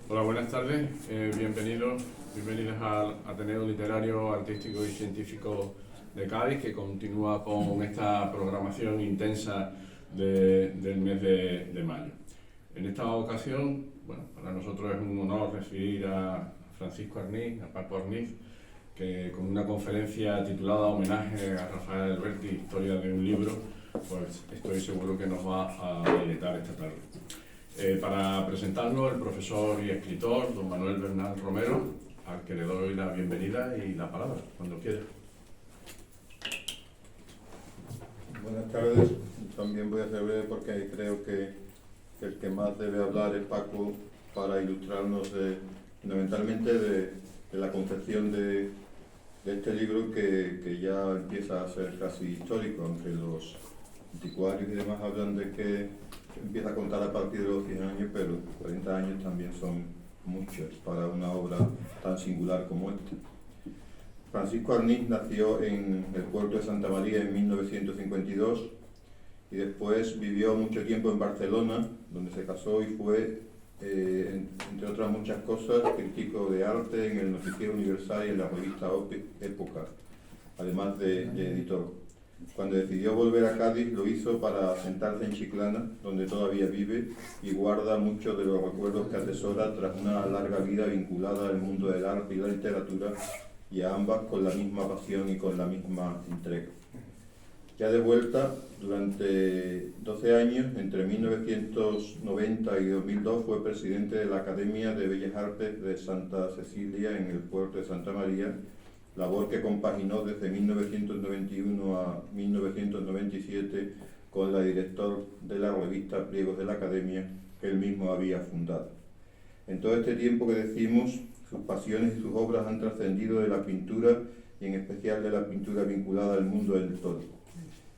Hola, buenas tardes. Bienvenidos al Ateneo Literario, Artístico y Científico de Cádiz, que continúa con esta programación intensa del mes de mayo. En esta ocasión, bueno, para nosotros es un honor recibir a Francisco Arniz, a Paco Arniz, que con una conferencia titulada Homenaje a Rafael Alberti, Historia de un libro, pues estoy seguro que nos va a deleitar esta tarde. Para presentarnos, el profesor y escritor don Manuel Bernal Romero, al que le doy la bienvenida y la palabra, cuando quiera. Buenas tardes. También voy a ser breve porque creo que el que más debe hablar es Paco para ilustrarnos fundamentalmente de la concepción de este libro que ya empieza a ser casi histórico, aunque los anticuarios y demás hablan de que empieza a contar a partir de los 100 años, pero 40 años también son muchos para una obra tan singular como esta. Francisco Arniz nació en el puerto de Santa María en 1952 y después vivió mucho tiempo en Barcelona, donde se casó y fue, entre otras muchas cosas, crítico de arte en el Noticiero Universal y en la revista Época, además de editor. Cuando decidió volver a Cádiz lo hizo para asentarse en Chiclana, donde todavía vive y guarda muchos de los recuerdos que atesora tras una larga vida vinculada al mundo del arte y la literatura, y a ambas con la misma pasión y con la misma entrega. Ya de vuelta, durante 12 años, entre 1990 y 2002, fue presidente de la Academia de Bellas Artes de Santa Cecilia en el puerto de Santa María, labor que compaginó desde 1991 a 1997 con la director de la revista Pliegos de la Academia, que él mismo había fundado. En todo este tiempo que decimos, sus pasiones y sus obras han trascendido de la pintura y en especial de la pintura vinculada al mundo del todo.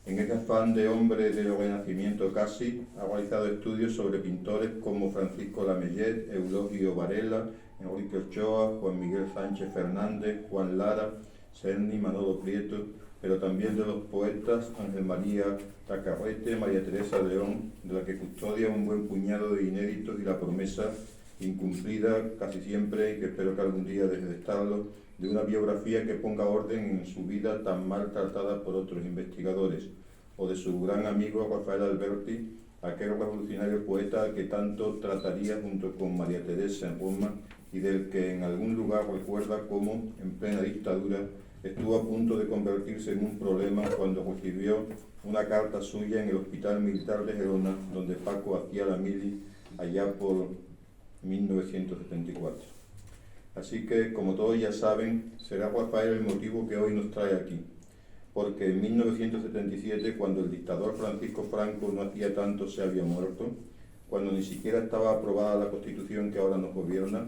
En ese afán de hombre del Renacimiento casi, ha realizado estudios sobre pintores como Francisco Lamellet, Eulogio Varela, Enrique Ochoa, Juan Miguel Sánchez Fernández, Juan Lara, Serni, Manolo Prieto, pero también de los poetas Ángel María Tacarrete, María Teresa León, de la que custodia un buen puñado de inéditos y la promesa, incumplida casi siempre y que espero que algún día deje de estarlo, de una biografía que ponga orden en su vida tan mal tratada por otros investigadores, o de su gran amigo Rafael Alberti, aquel revolucionario poeta que tanto trataría junto con María Teresa en Roma y del que en algún lugar recuerda cómo, en plena dictadura, estuvo a punto de convertirse en un problema cuando recibió una carta suya en el Hospital Militar de Gerona, donde Paco hacía la mili allá por 1974. Así que, como todos ya saben, será Rafael el motivo que hoy nos trae aquí, porque en 1977, cuando el dictador Francisco Franco no hacía tanto se había muerto, cuando ni siquiera estaba aprobada la Constitución que ahora nos gobierna,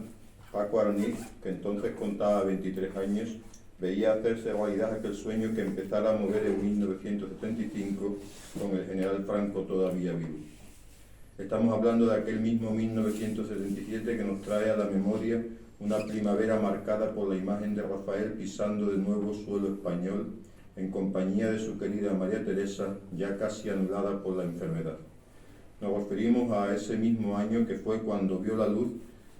Paco Arniz, que entonces contaba 23 años, veía hacerse realidad aquel sueño que empezara a mover en 1975 con el general Franco todavía vivo. Estamos hablando de aquel mismo 1977 que nos trae a la memoria una primavera marcada por la imagen de Rafael pisando de nuevo suelo español en compañía de su querida María Teresa, ya casi anulada por la enfermedad. Nos referimos a ese mismo año que fue cuando vio la luz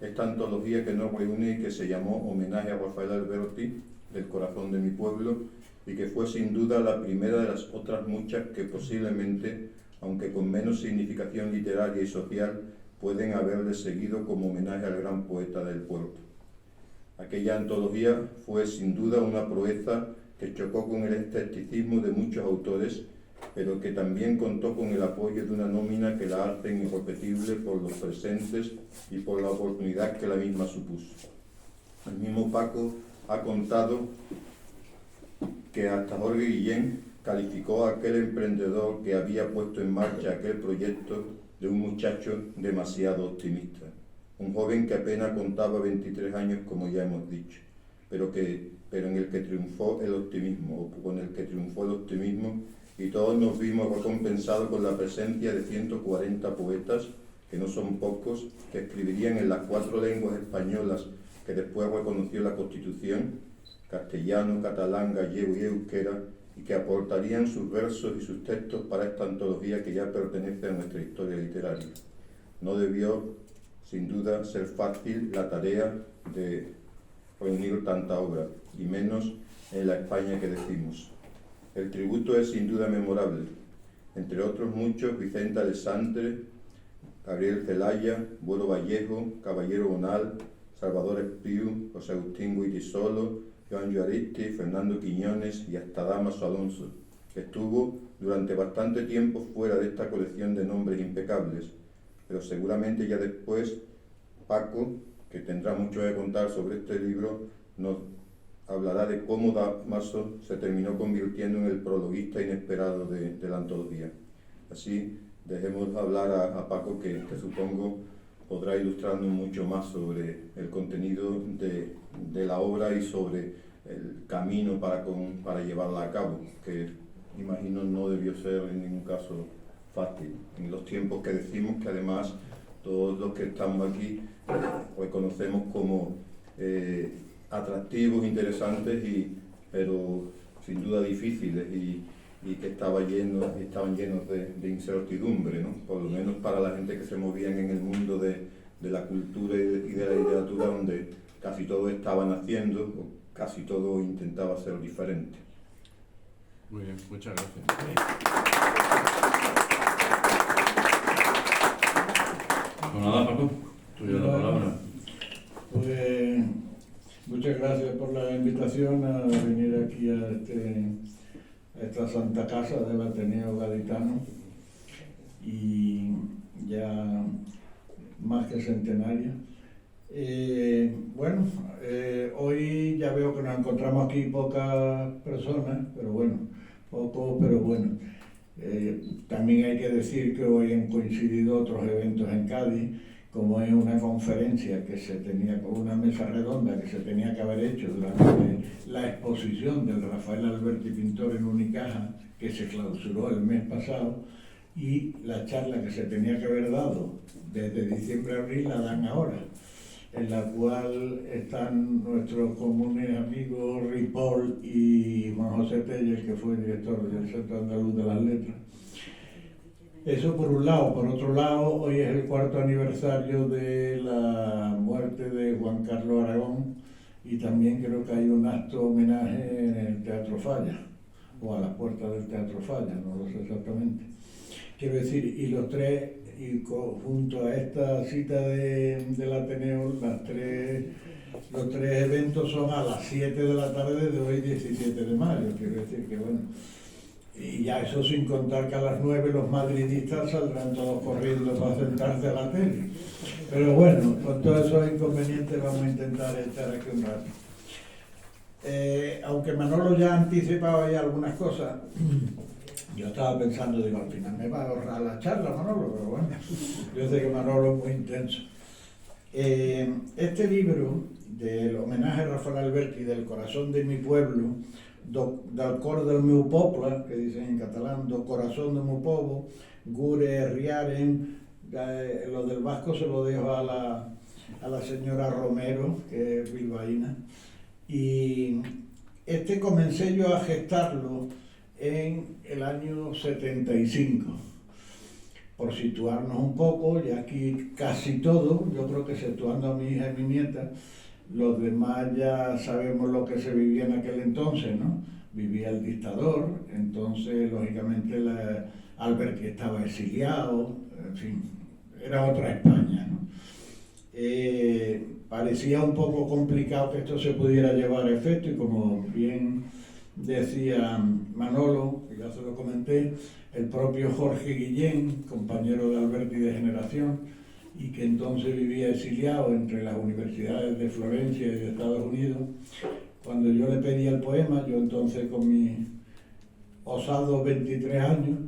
esta antología que nos reúne y que se llamó Homenaje a Rafael Alberti, del corazón de mi pueblo, y que fue sin duda la primera de las otras muchas que posiblemente, aunque con menos significación literaria y social, pueden haberle seguido como homenaje al gran poeta del puerto. Aquella antología fue sin duda una proeza que chocó con el escepticismo de muchos autores, pero que también contó con el apoyo de una nómina que la hacen irrepetible por los presentes y por la oportunidad que la misma supuso. El mismo Paco ha contado que hasta Jorge Guillén calificó a aquel emprendedor que había puesto en marcha aquel proyecto de un muchacho demasiado optimista, un joven que apenas contaba 23 años, como ya hemos dicho, pero en el que triunfó el optimismo, o con el que triunfó el optimismo, y todos nos vimos recompensados con la presencia de 140 poetas, que no son pocos, que escribirían en las 4 lenguas españolas que después reconoció la Constitución, castellano, catalán, gallego y euskera, y que aportarían sus versos y sus textos para esta antología que ya pertenece a nuestra historia literaria. No debió sin duda ser fácil la tarea de reunir tanta obra, y menos en la España que decimos. El tributo es sin duda memorable. Entre otros muchos, Vicente Alexandre, Gabriel Celaya, Buero Vallejo, Caballero Bonal, Salvador Espriu, José Agustín Guitisolo, Joan Juaristi, Fernando Quiñones y hasta Damaso Alonso, que estuvo durante bastante tiempo fuera de esta colección de nombres impecables, pero seguramente ya después Paco, que tendrá mucho que contar sobre este libro, nos hablará de cómo Damaso se terminó convirtiendo en el prologuista inesperado de la antología. Así, dejemos hablar a Paco, que supongo podrá ilustrarnos mucho más sobre el contenido de la obra y sobre el camino para llevarla a cabo, que imagino no debió ser en ningún caso fácil, en los tiempos que decimos, que además todos los que estamos aquí reconocemos como atractivos, interesantes, pero sin duda difíciles y que estaban llenos de incertidumbre, ¿no? Por lo menos para la gente que se movían en el mundo de la cultura y de la literatura, donde casi todo estaba naciendo, o casi todo intentaba ser diferente. Muy bien, muchas gracias. Pues nada, Paco, tuya la palabra. Pues muchas gracias por la invitación a venir aquí a esta santa casa del Ateneo Gaditano, y ya más que centenaria. Hoy ya veo que nos encontramos aquí pocas personas, pero bueno, también hay que decir que hoy han coincidido otros eventos en Cádiz, como es una conferencia que se tenía, con una mesa redonda que se tenía que haber hecho durante la exposición del Rafael Alberti pintor en Unicaja, que se clausuró el mes pasado, y la charla que se tenía que haber dado desde diciembre a abril la dan ahora, en la cual están nuestros comunes amigos Ripoll y Juan José Telles, que fue director del Centro Andaluz de las Letras. Eso por un lado. Por otro lado, hoy es el 4º aniversario de la muerte de Juan Carlos Aragón, y también creo que hay un acto homenaje en el Teatro Falla, o a las puertas del Teatro Falla, no lo sé exactamente. Quiero decir, y los tres, junto a esta cita del Ateneo, los tres eventos son a las 7 de la tarde de hoy, 17 de mayo. Quiero decir que bueno, y ya eso sin contar que a las 9 los madridistas saldrán todos corriendo para sentarse a la tele. Pero bueno, con todos esos inconvenientes vamos a intentar estar aquí un rato. Aunque Manolo ya ha anticipado ahí algunas cosas, yo estaba pensando, digo, al final me va a ahorrar la charla Manolo, pero bueno, yo sé que Manolo es muy intenso. Este libro del homenaje a Rafael Alberti, del corazón de mi pueblo, del cor del meu poble, que dicen en catalán, do corazón de meu povo, gure riaren, lo del vasco se lo dejo a la señora Romero, que es bilbaína, y este comencé yo a gestarlo en el año 75, por situarnos un poco, y aquí casi todo, yo creo que situando a mi hija y mi nieta, los demás ya sabemos lo que se vivía en aquel entonces, ¿no? Vivía el dictador, entonces lógicamente Alberti estaba exiliado, en fin, era otra España, ¿no? Parecía un poco complicado que esto se pudiera llevar a efecto, y como bien decía Manolo, que ya se lo comenté, el propio Jorge Guillén, compañero de Alberti de generación, y que entonces vivía exiliado entre las universidades de Florencia y de Estados Unidos, cuando yo le pedí el poema, yo entonces con mis osados 23 años,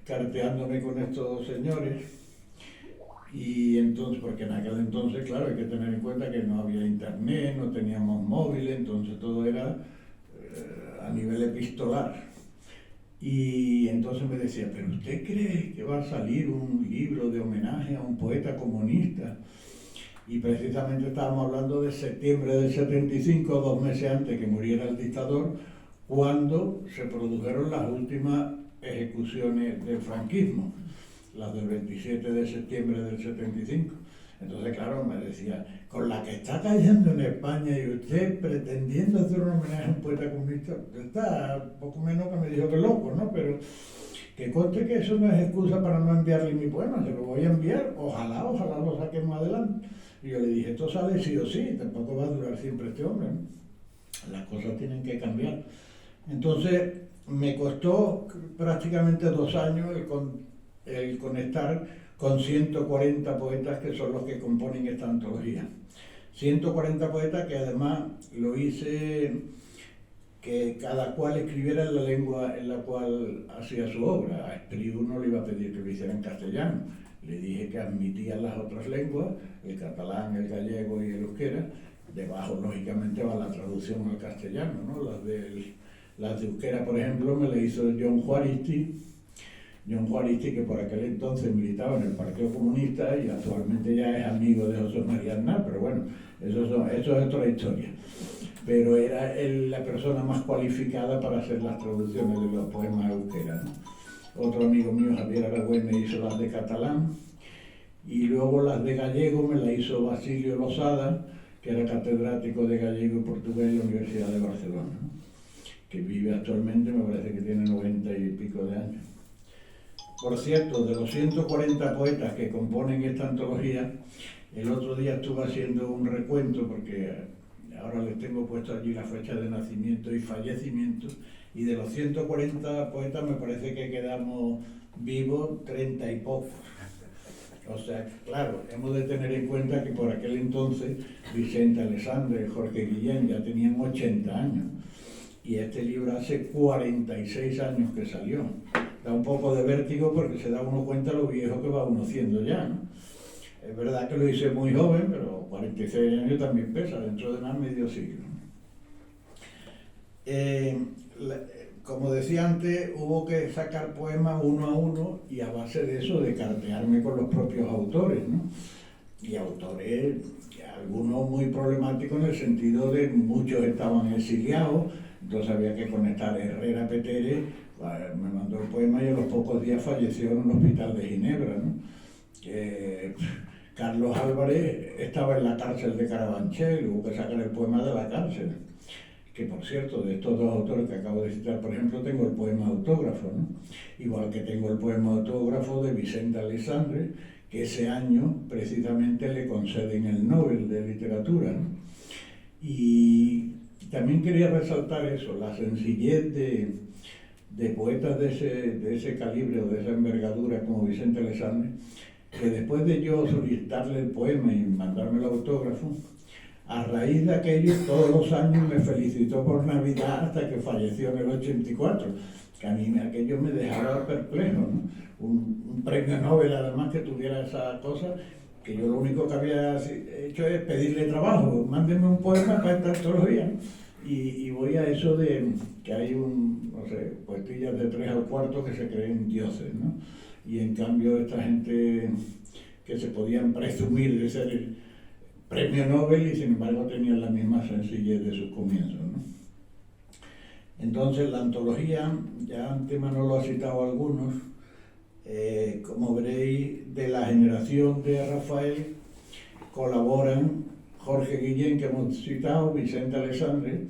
carteándome con estos dos señores, y entonces, porque en aquel entonces, claro, hay que tener en cuenta que no había internet, no teníamos móviles, entonces todo era a nivel epistolar. Y entonces me decía, ¿pero usted cree que va a salir un libro de homenaje a un poeta comunista? Y precisamente estábamos hablando de septiembre del 75, 2 meses antes que muriera el dictador, cuando se produjeron las últimas ejecuciones del franquismo, las del 27 de septiembre del 75. Entonces, claro, me decía, con la que está cayendo en España y usted pretendiendo hacer un homenaje a un poeta comunista, está poco menos que me dijo que loco, ¿no? Pero que conste que eso no es excusa para no enviarle mi poema, se lo voy a enviar, ojalá lo saquemos adelante. Y yo le dije, esto sale sí o sí, tampoco va a durar siempre este hombre, ¿no? Las cosas tienen que cambiar. Entonces, me costó prácticamente 2 años el conectar con 140 poetas que son los que componen esta antología. 140 poetas que además lo hice que cada cual escribiera en la lengua en la cual hacía su obra. A Espriu no le iba a pedir que lo hiciera en castellano, le dije que admitía las otras lenguas, el catalán, el gallego y el euskera. Debajo, lógicamente, va la traducción al castellano, ¿no? Las de euskera, por ejemplo, me la hizo Jon Juaristi, que por aquel entonces militaba en el Partido Comunista y actualmente ya es amigo de José María Aznar, pero bueno, eso es otra historia. Pero era la persona más cualificada para hacer las traducciones de los poemas euskera, ¿no? Otro amigo mío, Javier Aragüey, me hizo las de catalán, y luego las de gallego me las hizo Basilio Losada, que era catedrático de gallego y portugués en la Universidad de Barcelona, ¿no? Que vive actualmente, me parece que tiene 90 y pico de años. Por cierto, de los 140 poetas que componen esta antología, el otro día estuve haciendo un recuento, porque ahora les tengo puesto allí la fecha de nacimiento y fallecimiento, y de los 140 poetas me parece que quedamos vivos 30 y pocos. O sea, claro, hemos de tener en cuenta que por aquel entonces Vicente Alessandre y Jorge Guillén ya tenían 80 años, y este libro hace 46 años que salió. Da un poco de vértigo porque se da uno cuenta lo viejo que va uno siendo ya, ¿no? Es verdad que lo hice muy joven, pero 46 años también pesa, dentro de más medio siglo. Como decía antes, hubo que sacar poemas uno a uno, y a base de eso, de cartearme con los propios autores, ¿no? Y autores, algunos muy problemáticos en el sentido de muchos estaban exiliados, entonces había que conectar. Herrera Petere me mandó el poema y a los pocos días falleció en un hospital de Ginebra, ¿no? Carlos Álvarez estaba en la cárcel de Carabanchel, hubo que sacar el poema de la cárcel. Que, por cierto, de estos dos autores que acabo de citar, por ejemplo, tengo el poema autógrafo, ¿no? Igual que tengo el poema autógrafo de Vicente Alessandre, que ese año precisamente le conceden el Nobel de Literatura, ¿no? Y también quería resaltar eso, la sencillez de poetas de ese calibre o de esa envergadura como Vicente Alessandre, que después de yo solicitarle el poema y mandarme el autógrafo, a raíz de aquello, todos los años me felicitó por Navidad hasta que falleció en el 84, que a mí aquello me dejaba perplejo, ¿no? Un premio Nobel, además, que tuviera esa cosa, que yo lo único que había hecho es pedirle trabajo, mándenme un poema para esta antología, ¿no? Y voy a eso de que hay poetillas de 3 al cuarto que se creen dioses, ¿no? Y en cambio esta gente que se podían presumir de ser el premio Nobel y sin embargo tenían la misma sencillez de sus comienzos, ¿no? Entonces la antología, ya antes Manolo ha citado algunos, como veréis, de la generación de Rafael colaboran Jorge Guillén, que hemos citado, Vicente Alessandre,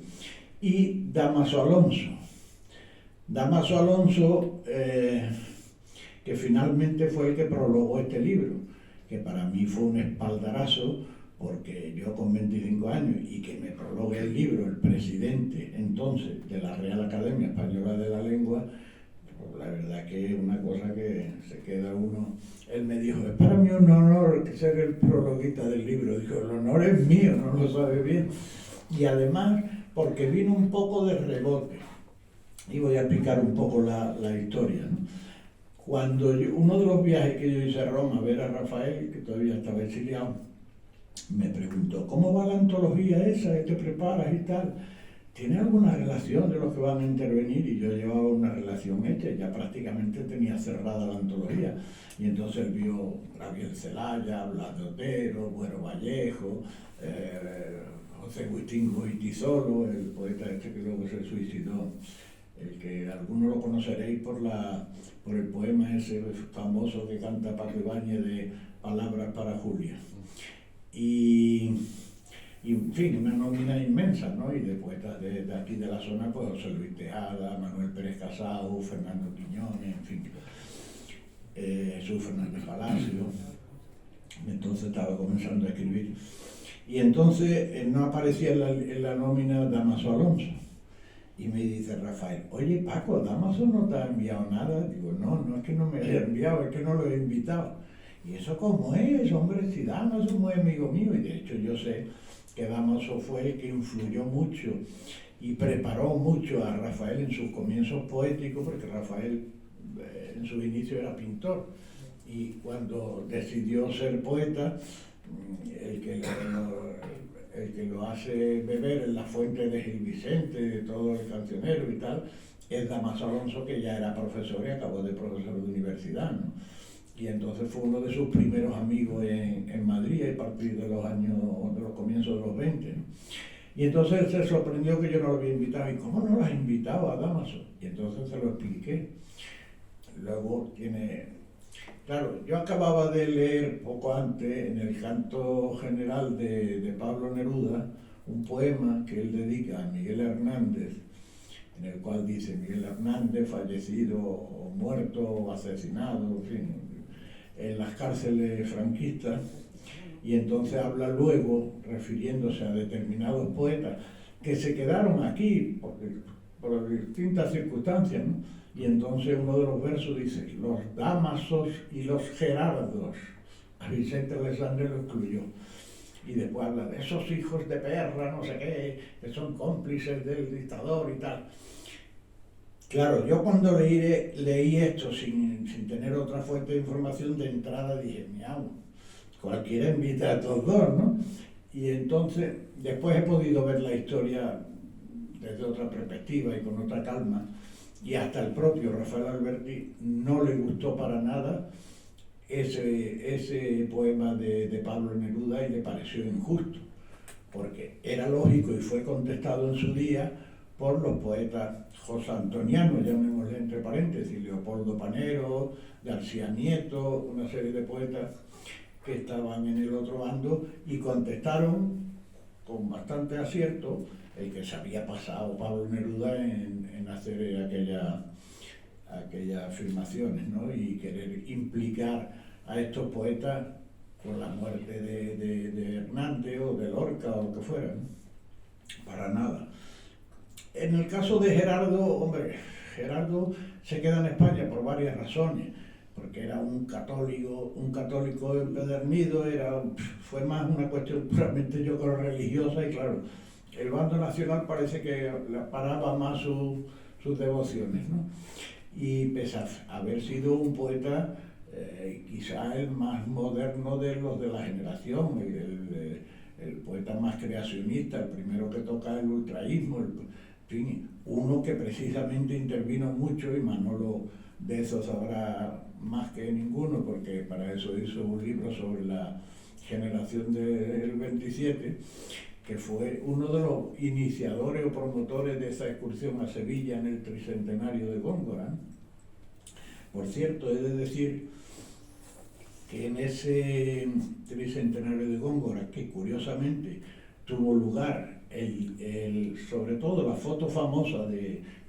y Dámaso Alonso. Dámaso Alonso, que finalmente fue el que prologó este libro, que para mí fue un espaldarazo, porque yo con 25 años y que me prologue el libro el presidente entonces de la Real Academia Española de la Lengua, pues la verdad que es una cosa que se queda uno. Él me dijo, es para mí un honor ser el prologuista del libro. Dijo, el honor es mío, no lo sabe bien. Y además, porque vino un poco de rebote. Y voy a explicar un poco la historia, ¿no? Cuando uno de los viajes que yo hice a Roma a ver a Rafael, que todavía estaba exiliado, me preguntó, ¿cómo va la antología esa que te preparas y tal? ¿Tiene alguna relación de los que van a intervenir? Y yo llevaba una relación hecha, ya prácticamente tenía cerrada la antología. Y entonces él vio Gabriel Celaya, Blas de Otero, Bueno Vallejo, José Agustín Goytisolo, el poeta este que luego se suicidó, el que algunos lo conoceréis por el poema ese famoso que canta Paco Ibáñez de Palabras para Julia. Y en fin, una nómina inmensa, ¿no? Y de poetas de aquí de la zona, pues José Luis Tejada, Manuel Pérez Casado, Fernando Quiñones, en fin, Jesús Fernández Palacio. Entonces estaba comenzando a escribir. Y entonces no aparecía en la nómina Dámaso Alonso. Y me dice Rafael, oye Paco, Dámaso no te ha enviado nada. Digo, no es que no me haya enviado, es que no lo he invitado. ¿Y eso cómo es, hombre? Si Dámaso es muy amigo mío. Y de hecho yo sé que Dámaso fue el que influyó mucho y preparó mucho a Rafael en sus comienzos poéticos, porque Rafael en sus inicios era pintor. Y cuando decidió ser poeta, el que lo hace beber en la fuente de Gil Vicente, de todo el cancionero y tal, es Dámaso Alonso, que ya era profesor y acabó de profesor de universidad, ¿no? Y entonces fue uno de sus primeros amigos en Madrid a partir de los comienzos de los 20, ¿no? Y entonces él se sorprendió que yo no lo había invitado. ¿Y cómo no lo has invitado a Dámaso? Y entonces se lo expliqué. Luego claro, yo acababa de leer poco antes en el Canto General de Pablo Neruda un poema que él dedica a Miguel Hernández, en el cual dice Miguel Hernández fallecido o muerto o asesinado, en fin, en las cárceles franquistas, y entonces habla luego, refiriéndose a determinados poetas que se quedaron aquí por distintas circunstancias, ¿no? Y entonces uno de los versos dice, los Dámasos y los Gerardos. A Vicente Alexandre lo excluyó. Y después habla de esos hijos de perra, no sé qué, que son cómplices del dictador y tal. Claro, yo cuando leí esto sin tener otra fuente de información de entrada dije, miau, cualquiera invita a estos dos, ¿no? Y entonces, después he podido ver la historia desde otra perspectiva y con otra calma. Y hasta el propio Rafael Alberti no le gustó para nada ese poema de Pablo Neruda y le pareció injusto, porque era lógico y fue contestado en su día por los poetas josantonianos, llamémosle entre paréntesis, Leopoldo Panero, García Nieto, una serie de poetas que estaban en el otro bando y contestaron con bastante acierto el que se había pasado Pablo Neruda en hacer aquellas afirmaciones, ¿no? Y querer implicar a estos poetas con la muerte de Hernández o de Lorca o lo que fuera, ¿no? Para nada. En el caso de Gerardo, hombre, Gerardo se queda en España por varias razones, porque era un católico empedernido, fue más una cuestión puramente yo creo religiosa, y claro, el bando nacional parece que paraba más sus devociones, ¿no? Y pese a haber sido un poeta quizá el más moderno de los de la generación, el poeta más creacionista, el primero que toca el ultraísmo, en fin, uno que precisamente intervino mucho, y Manolo de eso sabrá más que ninguno, porque para eso hizo un libro sobre la generación del 27, que fue uno de los iniciadores o promotores de esa excursión a Sevilla en el tricentenario de Góngora. Por cierto, he de decir que en ese tricentenario de Góngora, que curiosamente tuvo lugar sobre todo la foto famosa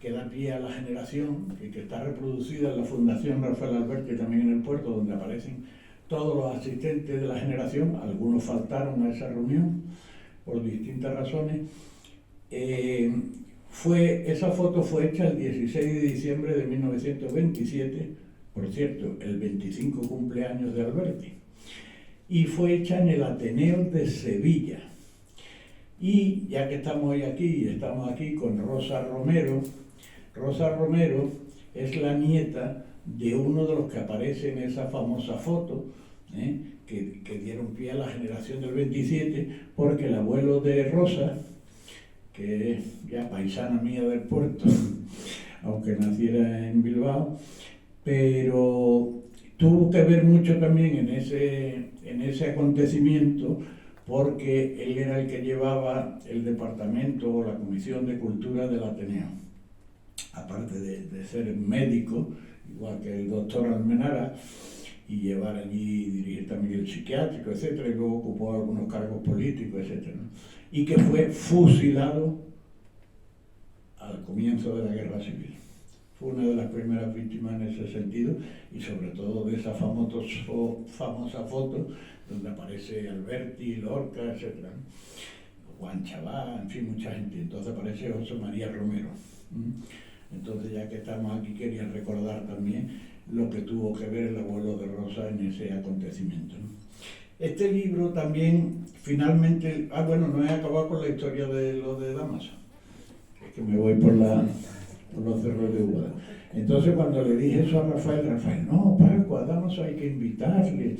que da pie a la generación, que está reproducida en la Fundación Rafael Alberti, también en el puerto, donde aparecen todos los asistentes de la generación. Algunos faltaron a esa reunión por distintas razones. Esa foto fue hecha el 16 de diciembre de 1927, por cierto, el 25 cumpleaños de Alberti, y fue hecha en el Ateneo de Sevilla. Y ya que estamos aquí con Rosa Romero. Rosa Romero es la nieta de uno de los que aparece en esa famosa foto, que dieron pie a la generación del 27, porque el abuelo de Rosa, que es ya paisana mía del puerto, aunque naciera en Bilbao, pero tuvo que ver mucho también en ese acontecimiento, porque él era el que llevaba el departamento o la Comisión de Cultura del Ateneo. Aparte de ser médico, igual que el doctor Almenara, y llevar allí, dirigir también el psiquiátrico, etcétera, y luego ocupó algunos cargos políticos, etcétera, ¿no? Y que fue fusilado al comienzo de la Guerra Civil. Fue una de las primeras víctimas en ese sentido, y sobre todo de esa famosa foto donde aparece Alberti, Lorca, etcétera, ¿no? Juan Chabá, en fin, mucha gente. Entonces aparece José María Romero. Entonces, ya que estamos aquí, quería recordar también lo que tuvo que ver el abuelo de Rosa en ese acontecimiento, ¿no? Este libro también, finalmente, no he acabado con la historia de lo de Dámaso, es que me voy por los cerros de Úbeda. Entonces, cuando le dije eso a Rafael, no, Paco, a Dámaso hay que invitarle.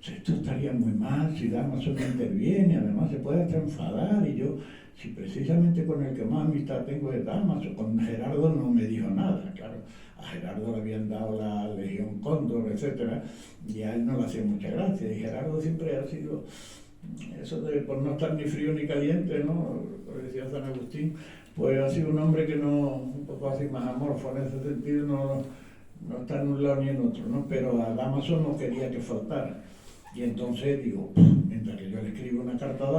Esto estaría muy mal si Dámaso no interviene, además se puede hasta enfadar, y yo, si precisamente con el que más amistad tengo es Dámaso, con Gerardo no me dijo nada, claro, a Gerardo le habían dado la Legión Cóndor, etcétera, y a él no le hacía mucha gracia, y Gerardo siempre ha sido, eso de por no estar ni frío ni caliente, ¿no?, lo decía San Agustín, pues ha sido un hombre que no, un poco así más amorfo en ese sentido, no está en un lado ni en otro, ¿no?, pero a Dámaso no quería que faltara. Y entonces digo, mientras que yo le escribo una carta a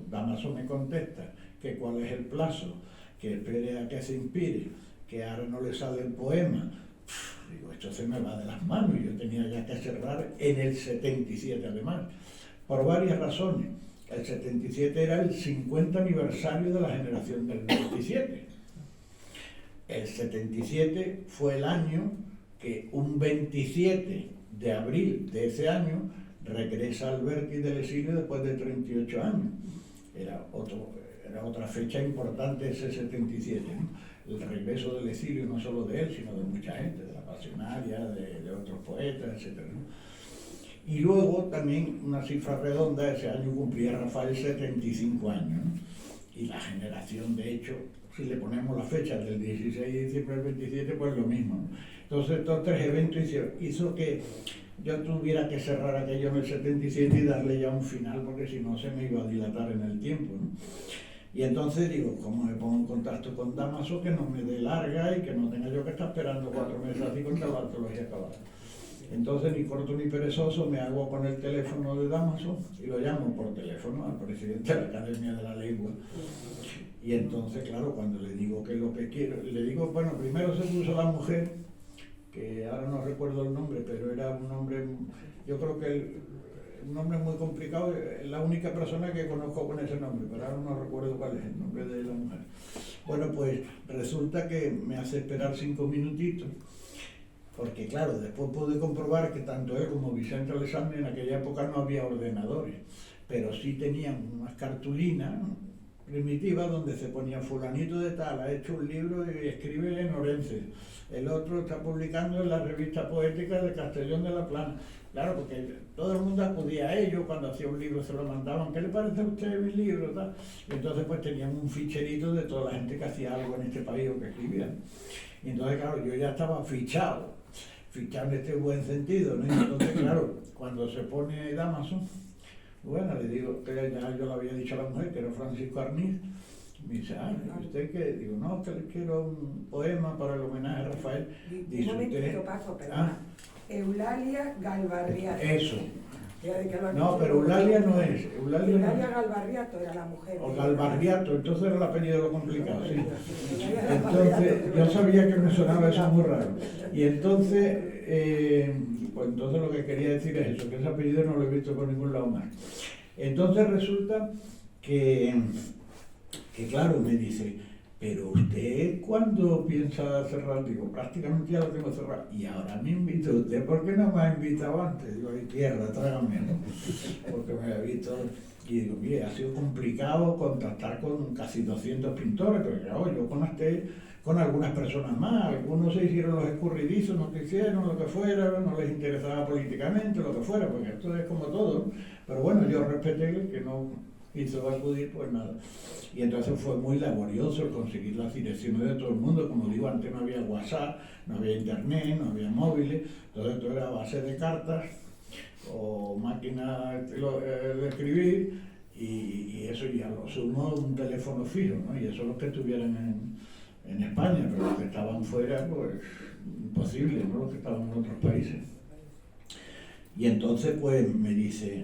Dámaso me contesta que cuál es el plazo, que espere a que se inspire, que ahora no le sale el poema. Digo, esto se me va de las manos, y yo tenía ya que cerrar en el 77 además, por varias razones. El 77 era el 50 aniversario de la generación del 97. El 77 fue el año que un 27 de abril de ese año regresa Alberti del exilio después de 38 años. Era otra fecha importante ese 77, ¿no?, el regreso del exilio, no solo de él, sino de mucha gente, de la Pasionaria, de otros poetas, etcétera, ¿no? Y luego también una cifra redonda, ese año cumplía Rafael 75 años, ¿no? Y la generación, de hecho, si le ponemos la fecha del 16 de diciembre al 27, pues lo mismo, ¿no? Entonces estos tres eventos hizo que yo tuviera que cerrar aquello en el 77 y darle ya un final, porque si no se me iba a dilatar en el tiempo, ¿no? Y entonces digo, ¿cómo me pongo en contacto con Dámaso que no me dé larga y que no tenga yo que estar esperando 4 meses así con la antología acabada? Entonces, ni corto ni perezoso, me hago con el teléfono de Dámaso y lo llamo por teléfono al presidente de la Academia de la Lengua. Y entonces, claro, cuando le digo que es lo que quiero, le digo, bueno, primero se puso la mujer, que ahora no recuerdo el nombre, pero era un nombre, yo creo que un nombre muy complicado, es la única persona que conozco con ese nombre, pero ahora no recuerdo cuál es el nombre de la mujer. Bueno, pues resulta que me hace esperar 5 minutitos, porque claro, después pude comprobar que tanto él como Vicente Alessandri en aquella época no había ordenadores, pero sí tenían unas cartulinas primitivas donde se ponía fulanito de tal, ha hecho un libro y escribe en Orense, el otro está publicando en la revista poética de Castellón de la Plana. Claro, porque todo el mundo acudía a ellos, cuando hacía un libro se lo mandaban, ¿qué le parece a usted mi libro? Tal. Y entonces pues tenían un ficherito de toda la gente que hacía algo en este país o que escribía. Y entonces claro, yo ya estaba fichado en este buen sentido, ¿no? Y entonces claro, cuando se pone Dámaso, bueno, le digo que ya yo le había dicho a la mujer, que era Francisco Arniz, me dice, ¿y usted qué? Digo, no, que le quiero un poema para el homenaje a Rafael. Dice, un momentito, Paco, perdón. Eulalia Galvarriato. Eso. No, pero Eulalia no es. Eulalia Galvarriato era la mujer. O Galvarriato, entonces era el apellido lo complicado, sí. Entonces, yo sabía que me sonaba eso muy raro. Y entonces, pues entonces lo que quería decir es eso, que ese apellido no lo he visto por ningún lado más. Entonces resulta que claro, me dice, pero usted ¿cuándo piensa cerrar? Digo, prácticamente ya lo tengo cerrado. Y ahora me invita usted, ¿por qué no me ha invitado antes? Digo, ay tierra, trágame, ¿no? Porque me había visto. Y digo, mire, ha sido complicado contactar con casi 200 pintores, pero claro, yo conecté con algunas personas más, algunos se hicieron los escurridizos, no quisieron, lo que fuera, no les interesaba políticamente, lo que fuera, porque esto es como todo. Pero bueno, yo respeté el que no quiso acudir, pues nada. Y entonces fue muy laborioso el conseguir las direcciones de todo el mundo. Como digo, antes no había WhatsApp, no había internet, no había móviles, entonces todo era a base de cartas o máquina de escribir, y eso ya lo sumó un teléfono fijo, ¿no? Y eso los que estuvieran en España, pero los que estaban fuera, pues imposible, ¿no? Los que estaban en otros países. Y entonces pues me dice,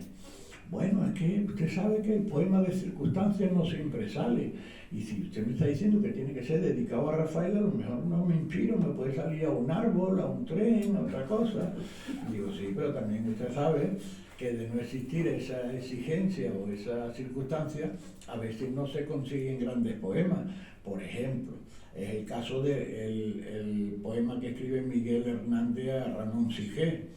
bueno, es que usted sabe que el poema de circunstancias no siempre sale. Y si usted me está diciendo que tiene que ser dedicado a Rafael, a lo mejor no me inspiro, me puede salir a un árbol, a un tren, a otra cosa. Digo, sí, pero también usted sabe que de no existir esa exigencia o esa circunstancia, a veces no se consiguen grandes poemas. Por ejemplo, es el caso del poema que escribe Miguel Hernández a Ramón Sigé,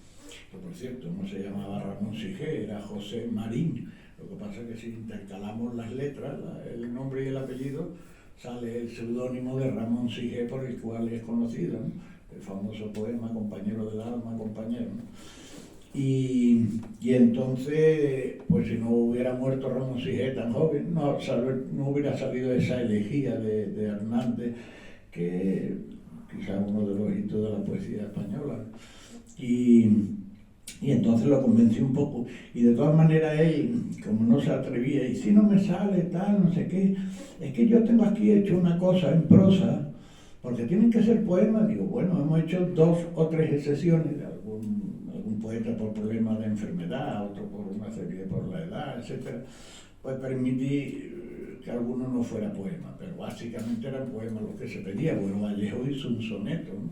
que por cierto no se llamaba Ramón Sigé, era José Marín. Lo que pasa es que si intercalamos las letras, el nombre y el apellido, sale el seudónimo de Ramón Sigé, por el cual es conocido, ¿no? El famoso poema Compañero del alma, compañero, ¿no? Y entonces, pues si no hubiera muerto Ramón Sigé tan joven, no hubiera salido esa elegía de Hernández, que quizás uno de los hitos de la poesía española. Y entonces lo convencí un poco. Y de todas maneras él, como no se atrevía, y si no me sale tal, no sé qué, es que yo tengo aquí hecho una cosa en prosa, porque tienen que ser poemas. Digo, bueno, hemos hecho 2 o 3 excepciones, algún poeta por problemas de enfermedad, otro por una serie por la edad, etc. Pues permití que alguno no fuera poema, pero básicamente eran poemas los que se pedía. Bueno, Vallejo hizo un soneto, ¿no?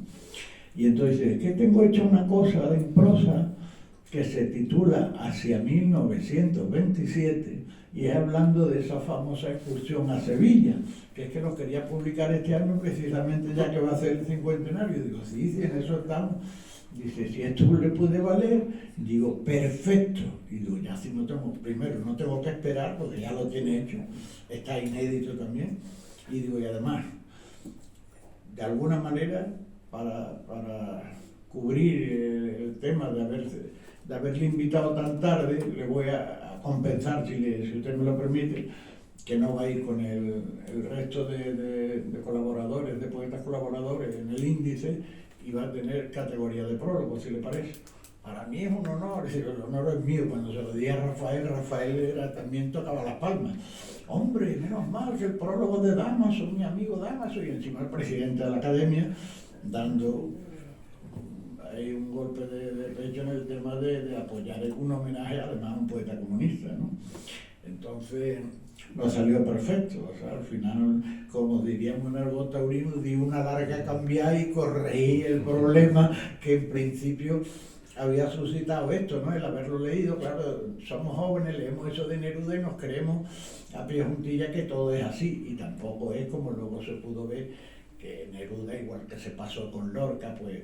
Y entonces dice, es que tengo hecho una cosa en prosa que se titula Hacia 1927, y es hablando de esa famosa excursión a Sevilla, que es que lo quería publicar este año precisamente ya que va a ser el 50enario. Digo, sí, en eso estamos. Dice, si esto le puede valer, digo, perfecto. Y digo, ya si no tengo, primero no tengo que esperar porque ya lo tiene hecho, está inédito también. Y digo, y además, de alguna manera, para cubrir el tema de haberle invitado tan tarde, le voy a compensar, si usted me lo permite, que no va a ir con el resto de colaboradores, de poetas colaboradores en el índice, y va a tener categoría de prólogo, si le parece. Para mí es un honor, el honor es mío. Cuando se lo di a Rafael también tocaba las palmas. Hombre, menos mal que el prólogo de Dámaso, mi amigo Dámaso, y encima el presidente de la academia, dando ahí un golpe de pecho en el tema de apoyar un homenaje además a un poeta comunista, ¿no? Entonces no salió perfecto, o sea, al final, como diríamos en argot taurino, di una larga cambiada y corregí el problema que en principio había suscitado esto, ¿no? El haberlo leído. Claro, somos jóvenes, leemos eso de Neruda y nos creemos a pie juntilla que todo es así, y tampoco es como luego se pudo ver que Neruda, igual que se pasó con Lorca, pues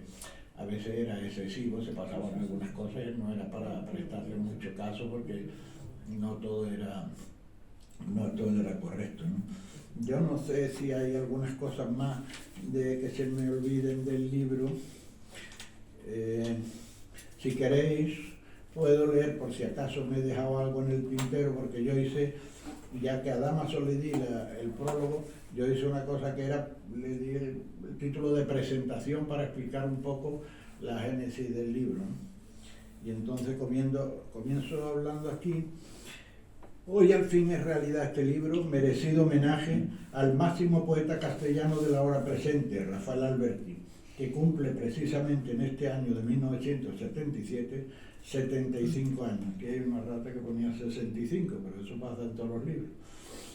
a veces era excesivo, se pasaban algunas cosas y no era para prestarle mucho caso porque no todo era correcto, ¿no? Yo no sé si hay algunas cosas más de que se me olviden del libro. Si queréis, puedo leer por si acaso me he dejado algo en el tintero, porque yo hice, ya que a Dámaso le di el prólogo, yo hice una cosa que era, le di el título de presentación para explicar un poco la génesis del libro, ¿no? Y entonces comienzo hablando aquí. Hoy al fin es realidad este libro, merecido homenaje al máximo poeta castellano de la hora presente, Rafael Alberti, que cumple precisamente en este año de 1977 75 años, que hay una rata que ponía 65, pero eso pasa en todos los libros.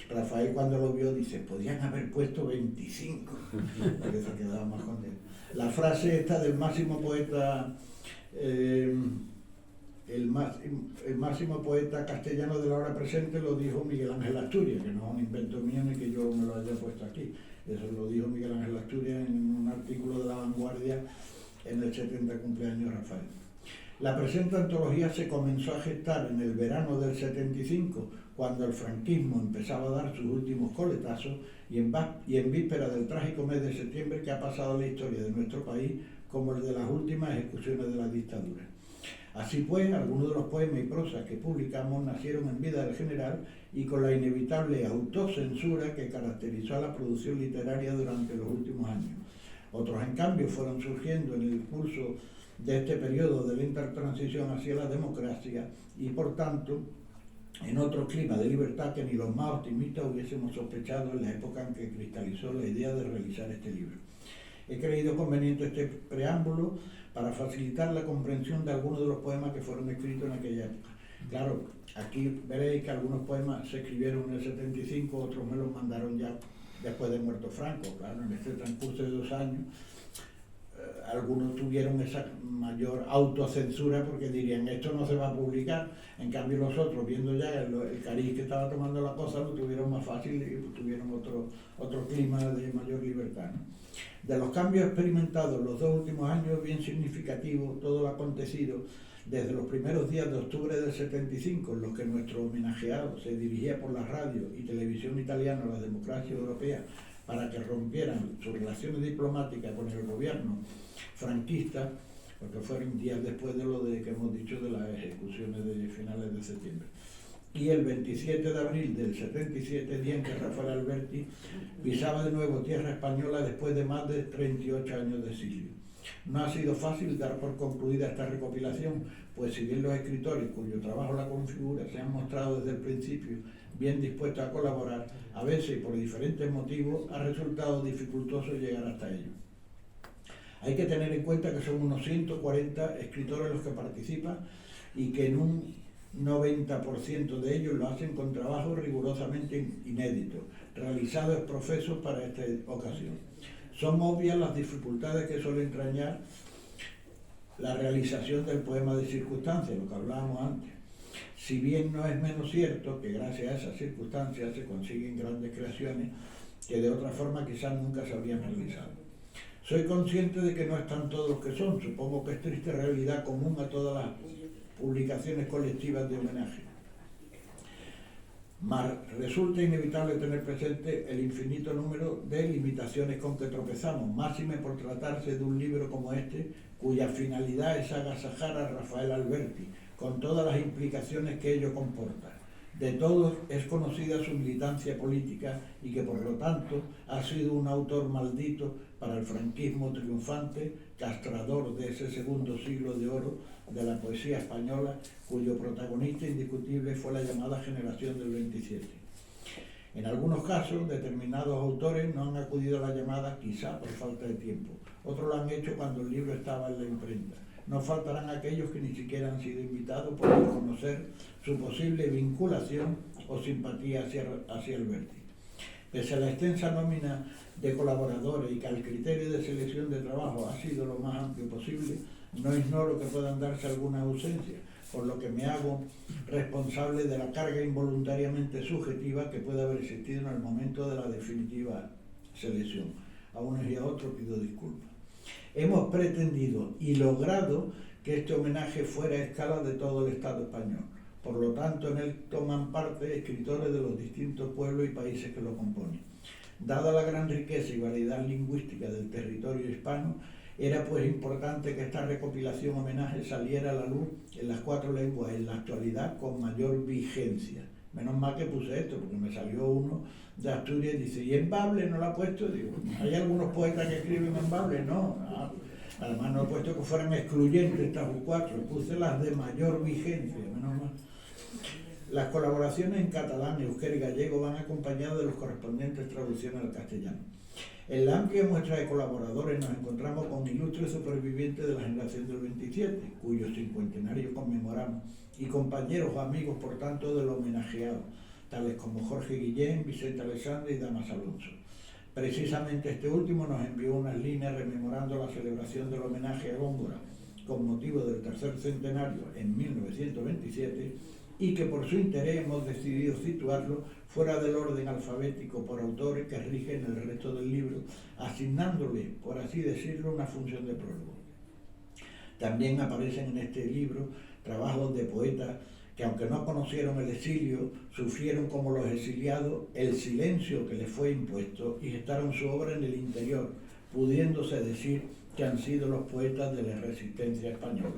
Rafael, cuando lo vio, dice, podían haber puesto 25, porque se quedaba más contento. La frase esta del máximo poeta, el máximo poeta castellano de la hora presente, lo dijo Miguel Ángel Asturias, que no es un invento mío ni que yo me lo haya puesto aquí. Eso lo dijo Miguel Ángel Asturias en un artículo de La Vanguardia en el 70 cumpleaños de Rafael. La presente antología se comenzó a gestar en el verano del 75, cuando el franquismo empezaba a dar sus últimos coletazos, y en víspera del trágico mes de septiembre que ha pasado a la historia de nuestro país como el de las últimas ejecuciones de la dictadura. Así pues, algunos de los poemas y prosas que publicamos nacieron en vida del general y con la inevitable autocensura que caracterizó a la producción literaria durante los últimos años. Otros, en cambio, fueron surgiendo en el curso de este periodo de lenta transición hacia la democracia y, por tanto, en otro clima de libertad que ni los más optimistas hubiésemos sospechado en la época en que cristalizó la idea de realizar este libro. He creído conveniente este preámbulo para facilitar la comprensión de algunos de los poemas que fueron escritos en aquella época. Claro, aquí veréis que algunos poemas se escribieron en el 75, otros me los mandaron ya después de muerto Franco. Claro, en este transcurso de 2 años, algunos tuvieron esa mayor autocensura porque dirían, esto no se va a publicar. En cambio los otros, viendo ya el cariz que estaba tomando la cosa, lo tuvieron más fácil y tuvieron otro clima de mayor libertad, ¿no? De los cambios experimentados en los 2 últimos años, bien significativo todo lo acontecido desde los primeros días de octubre del 75, en los que nuestro homenajeado se dirigía por la radio y televisión italiana a la democracia europea para que rompieran sus relaciones diplomáticas con el gobierno franquista, porque fueron días después de lo que hemos dicho de las ejecuciones de finales de septiembre. Y el 27 de abril del 77, día en que Rafael Alberti pisaba de nuevo tierra española después de más de 38 años de exilio. No ha sido fácil dar por concluida esta recopilación, pues si bien los escritores cuyo trabajo la configura se han mostrado desde el principio bien dispuestos a colaborar, a veces y por diferentes motivos ha resultado dificultoso llegar hasta ellos. Hay que tener en cuenta que son unos 140 escritores los que participan y que en un 90% de ellos lo hacen con trabajo rigurosamente inédito, realizados profesos para esta ocasión. Son obvias las dificultades que suele entrañar la realización del poema de circunstancias, lo que hablábamos antes. Si bien no es menos cierto que gracias a esas circunstancias se consiguen grandes creaciones que de otra forma quizás nunca se habrían realizado. Soy consciente de que no están todos los que son, supongo que es triste realidad común a todas las publicaciones colectivas de homenaje. Mas resulta inevitable tener presente el infinito número de limitaciones con que tropezamos, máxime por tratarse de un libro como este, cuya finalidad es agasajar a Rafael Alberti, con todas las implicaciones que ello comporta. De todos es conocida su militancia política y que por lo tanto ha sido un autor maldito para el franquismo triunfante, castrador de ese segundo siglo de oro de la poesía española, cuyo protagonista indiscutible fue la llamada generación del 27. En algunos casos, determinados autores no han acudido a la llamada quizá por falta de tiempo, otros lo han hecho cuando el libro estaba en la imprenta. No faltarán aquellos que ni siquiera han sido invitados por desconocer su posible vinculación o simpatía hacia Alberti. Pese a la extensa nómina de colaboradores y que al criterio de selección de trabajo ha sido lo más amplio posible, no ignoro que puedan darse alguna ausencia, por lo que me hago responsable de la carga involuntariamente subjetiva que puede haber existido en el momento de la definitiva selección. A unos y a otros pido disculpas. Hemos pretendido y logrado que este homenaje fuera a escala de todo el Estado español. Por lo tanto, en él toman parte escritores de los distintos pueblos y países que lo componen. Dada la gran riqueza y variedad lingüística del territorio hispano, era pues importante que esta recopilación homenaje saliera a la luz en las 4 lenguas en la actualidad con mayor vigencia. Menos mal que puse esto, porque me salió uno de Asturias y dice, ¿y en Bable no lo ha puesto? Digo, ¿hay algunos poetas que escriben en Bable? No. Además no he puesto que fueran excluyentes estas 4, puse las de mayor vigencia, menos mal. Las colaboraciones en catalán, euskera y gallego van acompañadas de los correspondientes traducciones al castellano. En la amplia muestra de colaboradores nos encontramos con ilustres supervivientes de la generación del 27, cuyo cincuentenario conmemoramos, y compañeros o amigos, por tanto, del homenajeado, tales como Jorge Guillén, Vicente Alexandre y Damas Alonso. Precisamente este último nos envió unas líneas rememorando la celebración del homenaje a Góngora, con motivo del 3er centenario en 1927, y que por su interés hemos decidido situarlo fuera del orden alfabético por autores que rigen el resto del libro, asignándole, por así decirlo, una función de prólogo. También aparecen en este libro trabajos de poetas que, aunque no conocieron el exilio, sufrieron como los exiliados el silencio que les fue impuesto y gestaron su obra en el interior, pudiéndose decir que han sido los poetas de la resistencia española.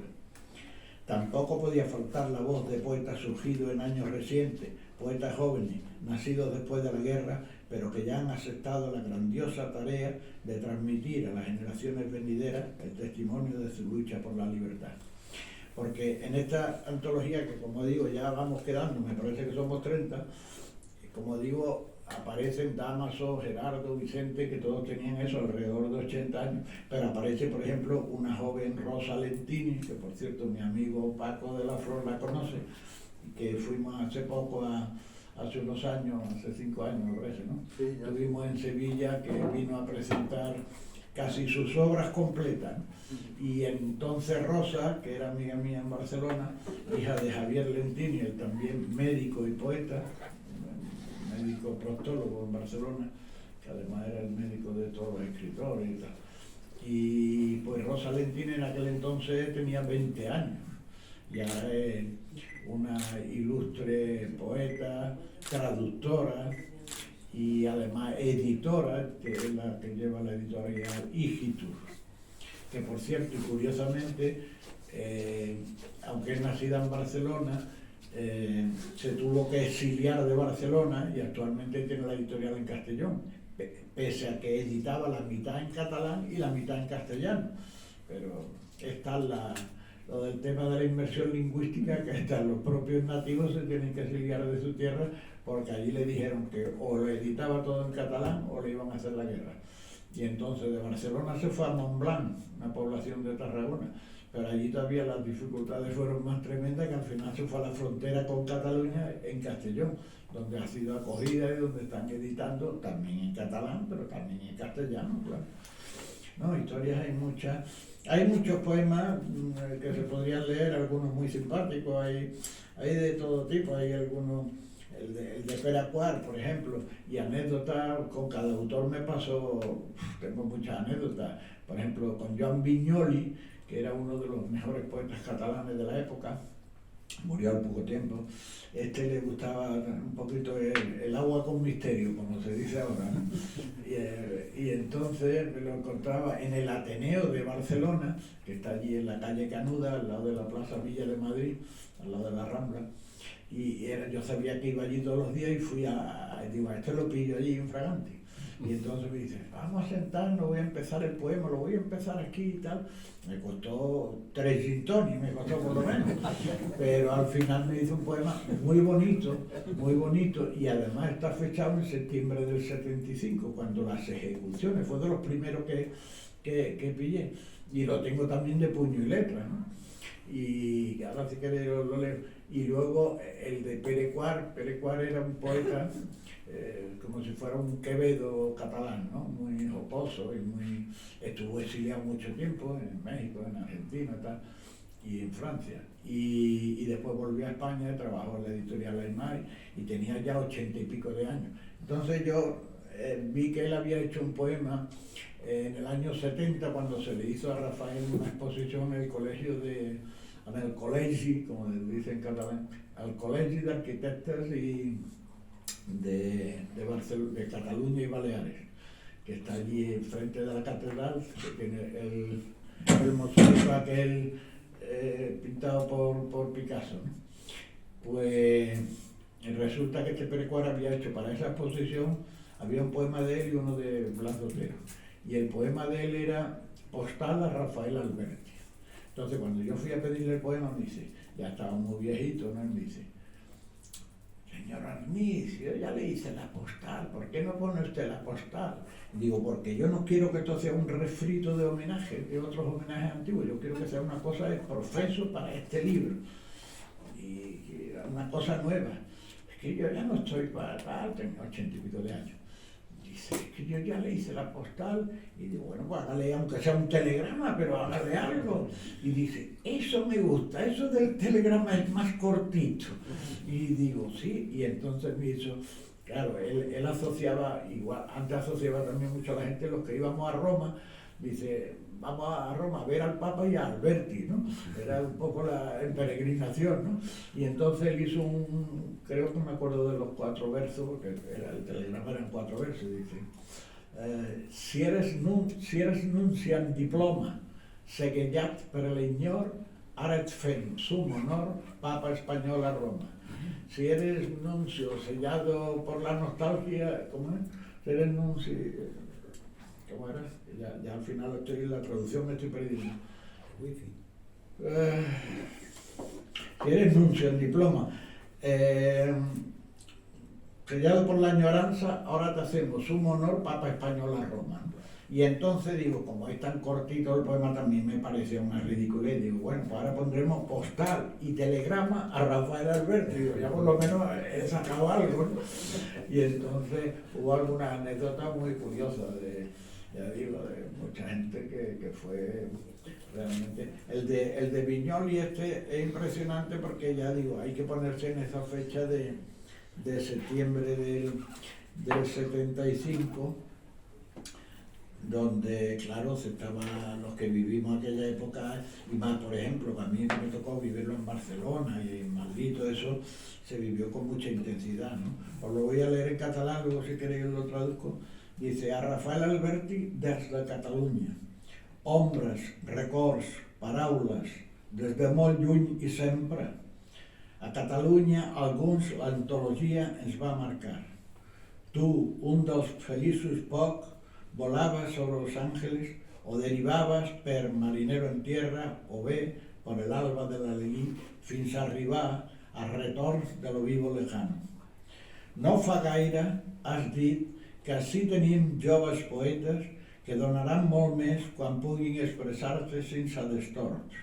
Tampoco podía faltar la voz de poetas surgidos en años recientes, poetas jóvenes, nacidos después de la guerra, pero que ya han aceptado la grandiosa tarea de transmitir a las generaciones venideras el testimonio de su lucha por la libertad. Porque en esta antología, que como digo ya vamos quedando, me parece que somos 30, como digo, aparecen Dámaso, Gerardo, Vicente, que todos tenían eso, alrededor de 80 años, pero aparece, por ejemplo, una joven Rosa Lentini, que por cierto mi amigo Paco de la Flor la conoce, que fuimos hace poco hace unos años, hace 5 años me parece, ¿no? Sí, estuvimos en Sevilla, que vino a presentar casi sus obras completas, ¿no? Y entonces Rosa, que era amiga mía en Barcelona, hija de Javier Lentini, él también médico y poeta, médico proctólogo en Barcelona, que además era el médico de todos los escritores y tal. Y pues Rosa Lentini en aquel entonces tenía 20 años, ya es una ilustre poeta, traductora y además editora, que es la que lleva la editorial Igitur, que por cierto y curiosamente, aunque es nacida en Barcelona, se tuvo que exiliar de Barcelona y actualmente tiene la editorial en Castellón, pese a que editaba la mitad en catalán y la mitad en castellano. Pero está lo del tema de la inmersión lingüística, que hasta los propios nativos se tienen que exiliar de su tierra porque allí le dijeron que o lo editaba todo en catalán o le iban a hacer la guerra. Y entonces de Barcelona se fue a Montblanc, una población de Tarragona, pero allí todavía las dificultades fueron más tremendas, que al final se fue a la frontera con Cataluña en Castellón, donde ha sido acogida y donde están editando también en catalán, pero también en castellano, claro. No, historias hay muchas. Hay muchos poemas que se podrían leer, algunos muy simpáticos, hay de todo tipo, hay algunos, el de Pere Quart, por ejemplo, y anécdotas, con cada autor me pasó, tengo muchas anécdotas, por ejemplo, con Joan Vinyoli, que era uno de los mejores poetas catalanes de la época, murió al poco tiempo. Le gustaba un poquito el agua con misterio, como se dice ahora, ¿no? Y entonces me lo encontraba en el Ateneo de Barcelona, que está allí en la calle Canuda, al lado de la Plaza Villa de Madrid, al lado de la Rambla. Yo sabía que iba allí todos los días y fui digo, a este lo pillo allí en Fraganti. Y entonces me dice, vamos a sentarnos, voy a empezar el poema, lo voy a empezar aquí y tal. Me costó 3 gin tonic, me costó por lo menos. Pero al final me hizo un poema muy bonito, y además está fechado en septiembre del 75, cuando las ejecuciones, fue de los primeros que pillé. Y lo tengo también de puño y letra, ¿no? Y ahora sí que lo leo. Y luego el de Pere Quart era un poeta como si fuera un Quevedo catalán, ¿no? Muy jocoso y estuvo exiliado mucho tiempo en México, en Argentina tal, y en Francia. Y después volvió a España, trabajó en la editorial Aymar y tenía ya 80 y pico de años. Entonces yo vi que él había hecho un poema en el año 70, cuando se le hizo a Rafael una exposición en el colegio el Col·legi, como le dicen en catalán, al Col·legi de Arquitectes y de Cataluña y Baleares, que está allí enfrente de la catedral, que tiene el mosaico aquel pintado por Picasso, ¿no? Pues resulta que Pere Quart había hecho para esa exposición, había un poema de él y uno de Blas de Otero, y el poema de él era Postal a Rafael Alberti. Entonces cuando yo fui a pedirle el poema, me dice, ya estaba muy viejito, ¿no? Y me dice, señor Arnís, yo ya le hice la postal, ¿por qué no pone usted la postal? Digo, porque yo no quiero que esto sea un refrito de homenajes, de otros homenajes antiguos, yo quiero que sea una cosa de profeso para este libro, y una cosa nueva. Es que yo ya no estoy para tal, tengo 80 y pico de años. Dice, es que yo ya le hice la postal, y digo, bueno, pues hágale, aunque sea un telegrama, pero hágale algo. Y dice, eso me gusta, eso del telegrama es más cortito. Y digo, sí, y entonces me hizo, claro, él asociaba, igual, antes asociaba también mucho a la gente, los que íbamos a Roma, dice, vamos a Roma a ver al Papa y a Alberti, ¿no? Era un poco en peregrinación, ¿no? Y entonces él hizo creo que me acuerdo de los 4 versos, porque el telegrama eran 4 versos, dice, si eres nunciant diploma, segelllat per l'enyor, ara et fem sum honor, Papa Español a Roma. Si eres nuncio sellado por la nostalgia, ¿cómo es? Si eres nuncio, ¿cómo era? Ya al final la traducción me estoy perdiendo. Si eres nuncio en diploma, sellado por la añoranza, ahora te hacemos sumo honor, Papa Español a Roma. Y entonces digo, como es tan cortito el poema, también me parecía una ridiculez. Digo, bueno, pues ahora pondremos postal y telegrama a Rafael Alberti. Digo, ya por lo menos he sacado algo, ¿no? Y entonces hubo algunas anécdotas muy curiosas de, ya digo, de mucha gente que fue realmente... El de Viñoli es impresionante porque, ya digo, hay que ponerse en esa fecha de septiembre del 75, donde, claro, se estaban los que vivimos aquella época, y más, por ejemplo, que a mí me tocó vivirlo en Barcelona y en Madrid, todo eso se vivió con mucha intensidad, ¿no? Os lo voy a leer en catalán, luego si queréis lo traduzco. Dice, a Rafael Alberti des de Catalunya. Ombres, records, paraules, des de molt lluny i sempre. A Catalunya, alguns, l'antologia ens va marcar. Tu, un dels feliços poc, volabas sobre los ángeles o derivabas per marinero en tierra o bé por el alba de l'Alelí fins a arribar a retorns de lo vivo lejano. No fa gaire has dit que ací tenim joves poetes que donaran molt més quan puguin expressar-se sense destorts.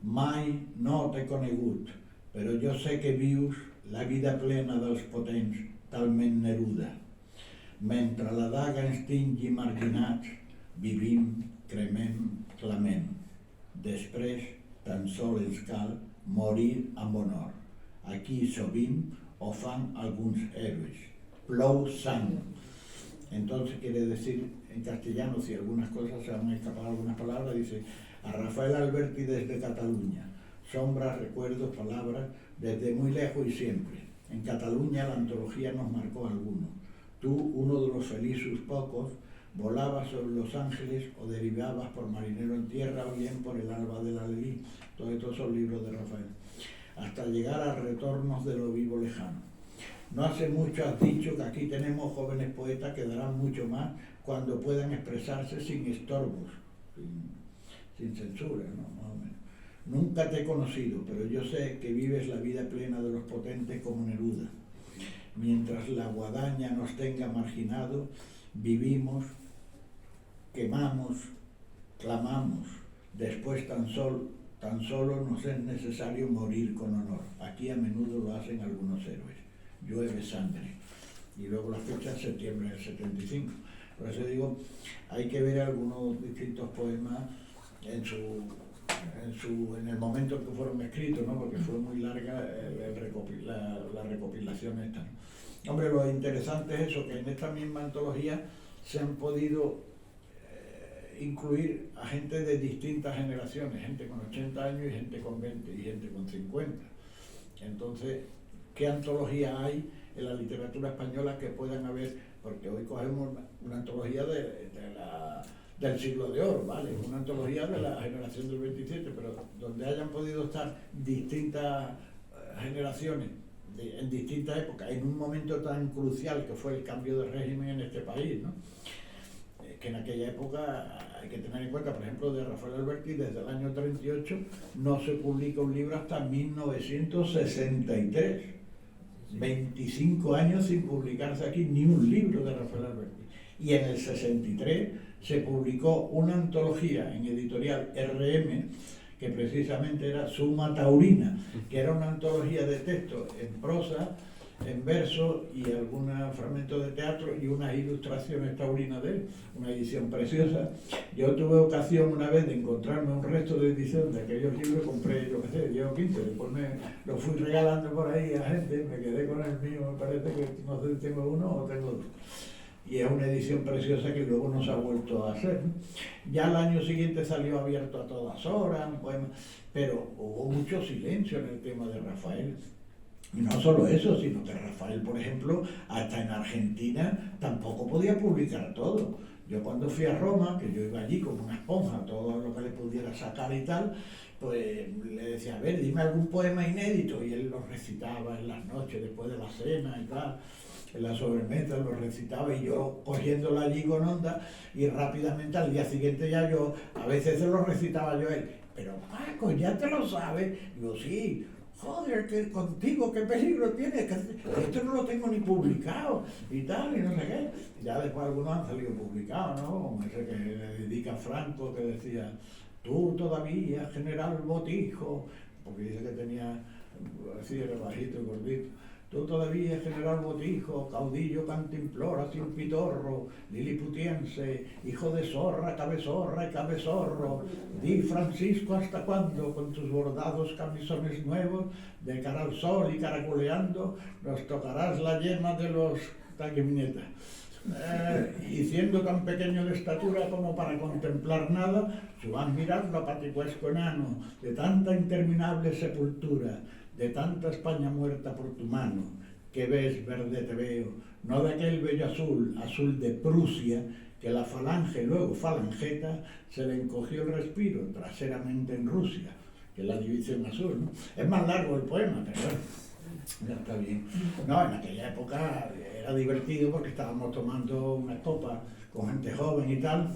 Mai no t'he conegut, però jo sé que vius la vida plena dels potents, talment Neruda. Mentre la daga ens tingui marginats, vivim, cremem, clamem. Després, tan sols ens cal morir amb honor. Aquí sovint ho fan alguns héroes. Plou sang. Entonces quiere decir, en castellano, si algunas cosas se van a escapar algunas palabras, dice, a Rafael Alberti desde Cataluña. Sombras, recuerdos, palabras, desde muy lejos y siempre. En Cataluña la antología nos marcó a algunos. Tú, uno de los felices pocos, volabas sobre los ángeles o derivabas por marinero en tierra o bien por el alba de la Alelí. Todos estos son libros de Rafael. Hasta llegar a retornos de lo vivo lejano. No hace mucho has dicho que aquí tenemos jóvenes poetas que darán mucho más cuando puedan expresarse sin estorbos, sin censura, ¿no? Más o menos. Nunca te he conocido, pero yo sé que vives la vida plena de los potentes como Neruda. Mientras la guadaña nos tenga marginados, vivimos, quemamos, clamamos. Después tan solo nos es necesario morir con honor. Aquí a menudo lo hacen algunos héroes. Llueve sangre. Y luego la fecha es septiembre del 75. Por eso digo, hay que ver algunos distintos poemas en el momento en que fueron escritos, ¿no? Porque fue muy larga la recopilación esta, ¿no? Hombre, lo interesante es eso, que en esta misma antología se han podido incluir a gente de distintas generaciones, gente con 80 años y gente con 20 y gente con 50. Entonces, ¿qué antología hay en la literatura española que puedan haber? Porque hoy cogemos una antología del siglo de oro, ¿vale? Una antología de la generación del 27, pero donde hayan podido estar distintas generaciones en distintas épocas, en un momento tan crucial que fue el cambio de régimen en este país, ¿no? Que en aquella época hay que tener en cuenta, por ejemplo, de Rafael Alberti, desde el año 38 no se publica un libro hasta 1963. 25 años sin publicarse aquí ni un libro de Rafael Alberti. Y en el 63 se publicó una antología en editorial RM, que precisamente era Suma Taurina, que era una antología de textos en prosa, en verso y algunos fragmentos de teatro y unas ilustraciones taurinas de él, una edición preciosa. Yo tuve ocasión una vez de encontrarme un resto de edición de aquellos libros, compré, yo qué sé, 10 o 15, después lo fui regalando por ahí a gente, me quedé con el mío, me parece que no sé si tengo uno o tengo dos. Y es una edición preciosa que luego no se ha vuelto a hacer, ¿no? Ya el año siguiente salió Abierto a todas horas, bueno, pero hubo mucho silencio en el tema de Rafael. Y no solo eso, sino que Rafael, por ejemplo, hasta en Argentina tampoco podía publicar todo. Yo cuando fui a Roma, que yo iba allí como una esponja, todo lo que le pudiera sacar y tal, pues le decía, a ver, dime algún poema inédito, y él lo recitaba en las noches, después de la cena y tal, en la sobremesa lo recitaba, y yo cogiéndolo allí con onda, y rápidamente al día siguiente ya yo, a veces se lo recitaba yo a él, pero Paco, ya te lo sabes. Digo, sí. joder, que contigo, qué peligro tienes, que esto no lo tengo ni publicado y tal, y no sé qué. Ya después algunos han salido publicados, ¿no? Como ese que le dedica a Franco, que decía, tú todavía, general Botijo, porque dice que tenía, así era bajito y gordito, tú todavía, general Botijo, caudillo cantimplora sin pitorro, liliputiense, hijo de zorra y cabezorro, di Francisco hasta cuándo con tus bordados camisones nuevos, de cara al sol y caracoleando, nos tocarás la yema de los taquiminetas. Y siendo tan pequeño de estatura como para contemplar nada, su vas mirando a paticuesco enano, de tanta interminable sepultura, de tanta España muerta por tu mano, que ves verde te veo, no de aquel bello azul, azul de Prusia, que la falange, luego falangeta, se le encogió el respiro traseramente en Rusia, que es la división azul, ¿no? Es más largo el poema, pero bueno, ya está bien. No, en aquella época era divertido porque estábamos tomando una copa con gente joven y tal,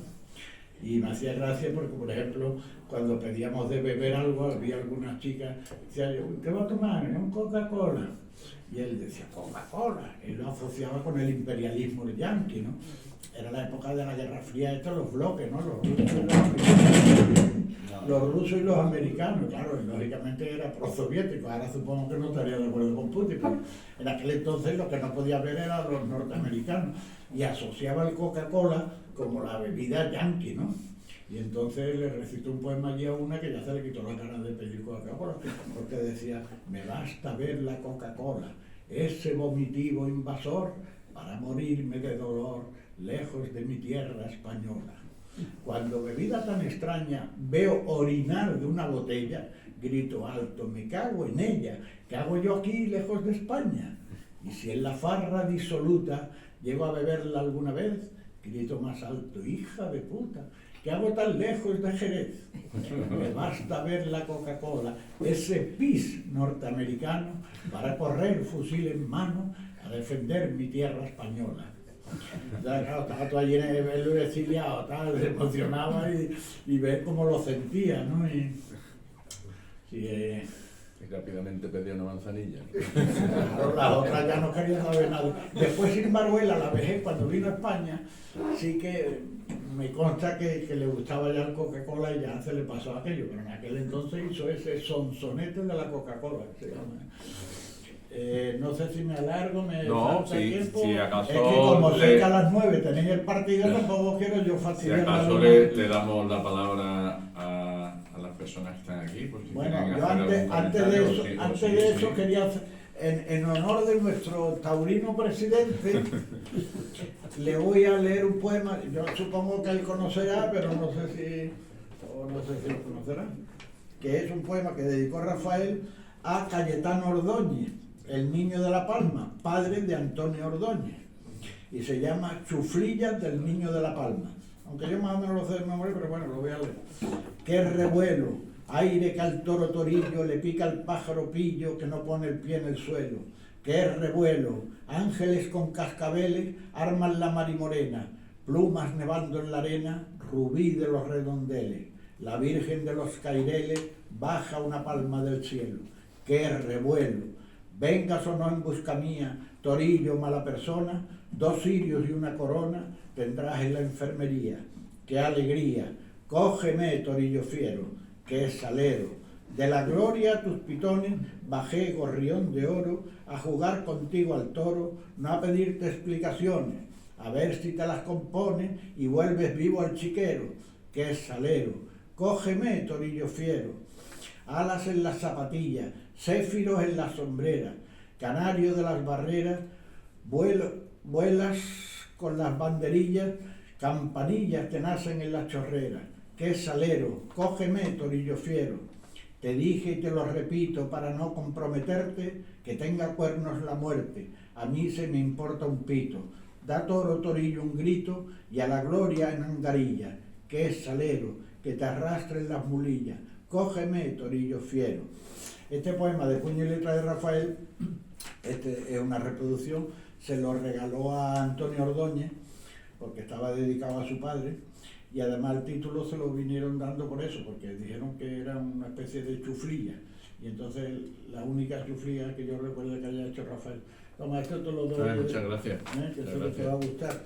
y me hacía gracia porque, por ejemplo, cuando pedíamos de beber algo, había algunas chicas que decían, ¿qué va a tomar? ¿Un Coca-Cola? Y él decía, Coca-Cola. Él lo asociaba con el imperialismo yanqui, ¿no? Era la época de la Guerra Fría, estos los bloques, ¿no? Los rusos y los americanos, claro, y lógicamente era prosoviético. Ahora supongo que no estaría de acuerdo con Putin, pero en aquel entonces lo que no podía ver eran los norteamericanos. Y asociaba el Coca-Cola como la bebida yanqui, ¿no? Y entonces le recitó un poema allí a una que ya se le quitó la ganas de pedir Coca-Cola, porque decía, me basta ver la Coca-Cola, ese vomitivo invasor, para morirme de dolor, lejos de mi tierra española. Cuando bebida tan extraña veo orinar de una botella, grito alto, me cago en ella, ¿qué hago yo aquí lejos de España? Y si en la farra disoluta llego a beberla alguna vez, grito más alto, hija de puta, ¿qué hago tan lejos de Jerez? Me basta ver la Coca-Cola, ese pis norteamericano, para correr fusil en mano a defender mi tierra española. Estaba todo allí en el exiliado, se emocionaba y ver cómo lo sentía, ¿no? Y rápidamente pedía una manzanilla. Claro, las otras ya no querían saber nada. Después, sin Baruela, la vejez, cuando vino a España, sí que me consta que le gustaba ya el Coca-Cola y ya se le pasó aquello, pero en aquel entonces hizo ese sonsonete de la Coca-Cola, que se llama. No sé si me alargo, no, falta tiempo. Si acaso es que como sé que a las 9 tenéis el partido, tampoco quiero yo fastidiar. Si acaso le damos la palabra a las personas que están aquí. Por si bueno, yo antes de eso quería hacer, en honor de nuestro taurino presidente, le voy a leer un poema. Yo supongo que él conocerá, pero no sé si lo conocerá, que es un poema que dedicó Rafael a Cayetano Ordóñez, el niño de La Palma, padre de Antonio Ordóñez, y se llama Chuflillas del Niño de La Palma, aunque yo más o menos lo sé de memoria, pero bueno, lo voy a leer. Qué revuelo, aire que al toro torillo le pica al pájaro pillo que no pone el pie en el suelo. Qué revuelo, ángeles con cascabeles arman la marimorena, plumas nevando en la arena, rubí de los redondeles, la Virgen de los Caireles baja una palma del cielo. Qué revuelo, vengas o no en busca mía, torillo mala persona, 2 cirios y una corona tendrás en la enfermería. Qué alegría, cógeme, torillo fiero, qué salero, de la gloria a tus pitones bajé gorrión de oro a jugar contigo al toro, no a pedirte explicaciones, a ver si te las compones y vuelves vivo al chiquero. Qué salero, cógeme, torillo fiero, alas en las zapatillas, céfiros en las sombreras, canario de las barreras, vuelas con las banderillas, campanillas te nacen en las chorreras. Qué salero, cógeme, torillo fiero. Te dije y te lo repito para no comprometerte, que tenga cuernos la muerte, a mí se me importa un pito. Da toro, torillo, un grito y a la gloria en angarilla. Qué salero, que te arrastren las mulillas. Cógeme, torillo fiero. Este poema de puño y letra de Rafael, es una reproducción, se lo regaló a Antonio Ordóñez, porque estaba dedicado a su padre, y además el título se lo vinieron dando por eso, porque dijeron que era una especie de chuflilla. Y entonces la única chuflía que yo recuerdo que haya hecho Rafael. Toma, esto te lo doy. Muchas gracias. Que Muchas eso te va a gracias. gustar.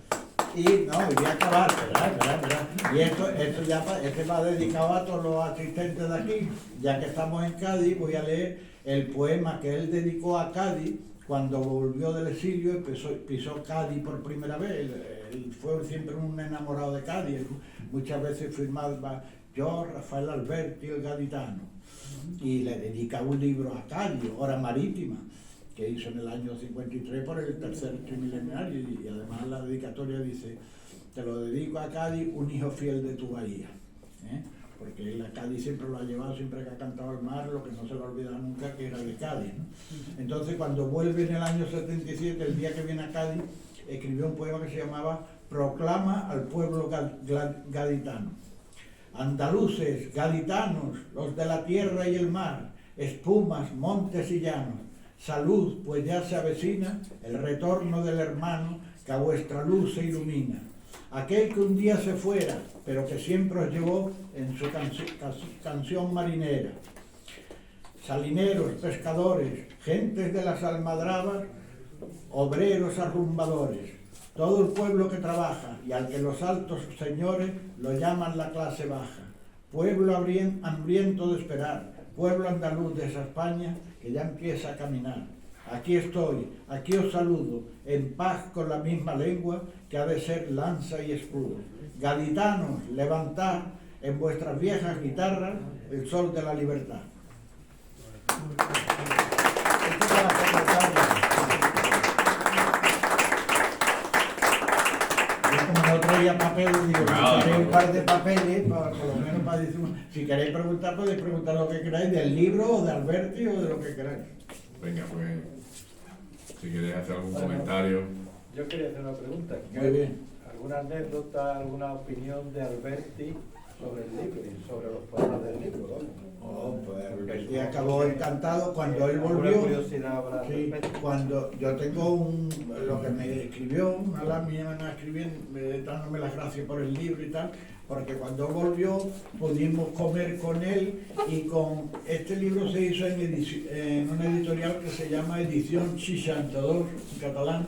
Y no, y voy a acabar, ¿verdad? Y esto ya este va dedicado a todos los asistentes de aquí. Ya que estamos en Cádiz, voy a leer el poema que él dedicó a Cádiz cuando volvió del exilio y pisó Cádiz por primera vez. Él fue siempre un enamorado de Cádiz. Él muchas veces firmaba yo, Rafael Alberti, el gaditano. Y le dedica un libro a Cádiz, Hora Marítima, que hizo en el año 53 por el tercer trimilenario, y además la dedicatoria dice: te lo dedico a Cádiz, un hijo fiel de tu bahía, porque la Cádiz siempre lo ha llevado, siempre que ha cantado el mar, lo que no se le olvida nunca que era de Cádiz, ¿no? Entonces cuando vuelve en el año 77, el día que viene a Cádiz, escribió un poema que se llamaba Proclama al pueblo gaditano. Andaluces, gaditanos, los de la tierra y el mar, espumas, montes y llanos, salud, pues ya se avecina el retorno del hermano que a vuestra luz se ilumina. Aquel que un día se fuera, pero que siempre os llevó en su canción marinera. Salineros, pescadores, gentes de las almadrabas, obreros arrumbadores, todo el pueblo que trabaja y al que los altos señores lo llaman la clase baja. Pueblo hambriento de esperar, pueblo andaluz de esa España que ya empieza a caminar. Aquí estoy, aquí os saludo, en paz con la misma lengua que ha de ser lanza y escudo. Gaditanos, levantad en vuestras viejas guitarras el sol de la libertad. Como no traía papeles, digo, traía un par de papeles, por lo menos para decir, si queréis preguntar, podéis preguntar lo que queráis, del libro, o de Alberti, o de lo que queráis. Venga, pues, si queréis hacer algún comentario. Yo quería hacer una pregunta. Muy bien. ¿Alguna anécdota, alguna opinión de Alberti sobre el libro y sobre los poemas del libro? ¿No? Oh, pues Alberti acabó encantado cuando él ¿Alguna volvió. curiosidad habrá al Sí, respecto? cuando yo tengo lo que me escribió, una lámina escribiendo, dándome las gracias por el libro y tal, porque cuando volvió pudimos comer con él, y con este libro se hizo en una editorial que se llama Edición 62 en catalán,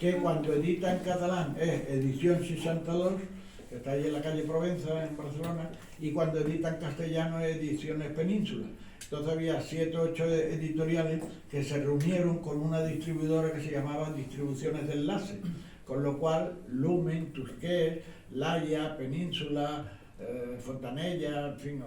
que cuando edita en catalán es Edición 62, que está ahí en la calle Provenza, en Barcelona, y cuando edita en castellano es Ediciones Península. Entonces había 7 o 8 editoriales que se reunieron con una distribuidora que se llamaba Distribuciones de Enlace, con lo cual Lumen, Tusquets, Laia, Península, Fontanella, en fin,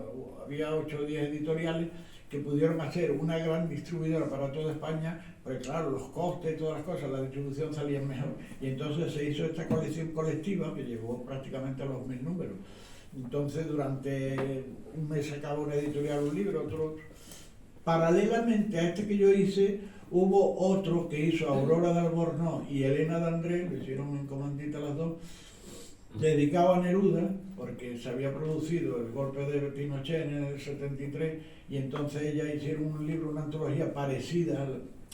había 8 o 10 editoriales que pudieron hacer una gran distribuidora para toda España, porque claro, los costes y todas las cosas, la distribución salía mejor. Y entonces se hizo esta colección colectiva que llegó prácticamente a los 1000 números. Entonces durante un mes sacaba una editorial un libro, otro. Paralelamente a este que yo hice, hubo otro que hizo Aurora de Albornoz y Elena de Andrés, lo hicieron en comandita las dos, dedicado a Neruda, porque se había producido el golpe de Pinochet en el 73, y entonces ellas hicieron un libro, una antología parecida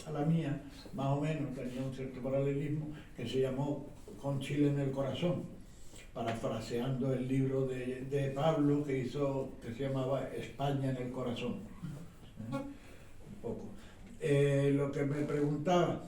a la mía, más o menos, tenía un cierto paralelismo, que se llamó Con Chile en el corazón, parafraseando el libro de Pablo que hizo, que se llamaba España en el corazón. Un poco. Lo que me preguntaba,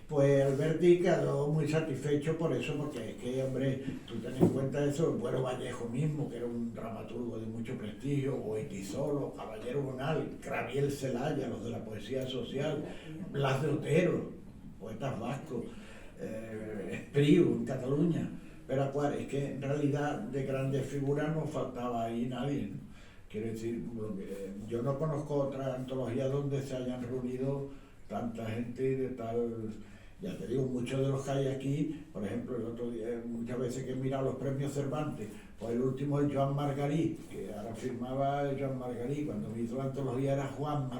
pues Alberti quedó muy satisfecho por eso, porque es que, hombre, tú ten en cuenta eso, el Bueno Vallejo mismo, que era un dramaturgo de mucho prestigio, o Goytisolo, Caballero Bonal, Craviel Celaya, los de la poesía social, Blas de Otero, poetas vascos, Espriu en Cataluña, pero es que en realidad de grandes figuras no faltaba ahí nadie, ¿no? Quiero decir, yo no conozco otra antología donde se hayan reunido tanta gente de tal. Ya te digo, muchos de los que hay aquí, por ejemplo, el otro día, muchas veces que he mirado los premios Cervantes, pues el último es Joan Margarit, que ahora firmaba Joan Margarit, cuando me hizo la antología era Juan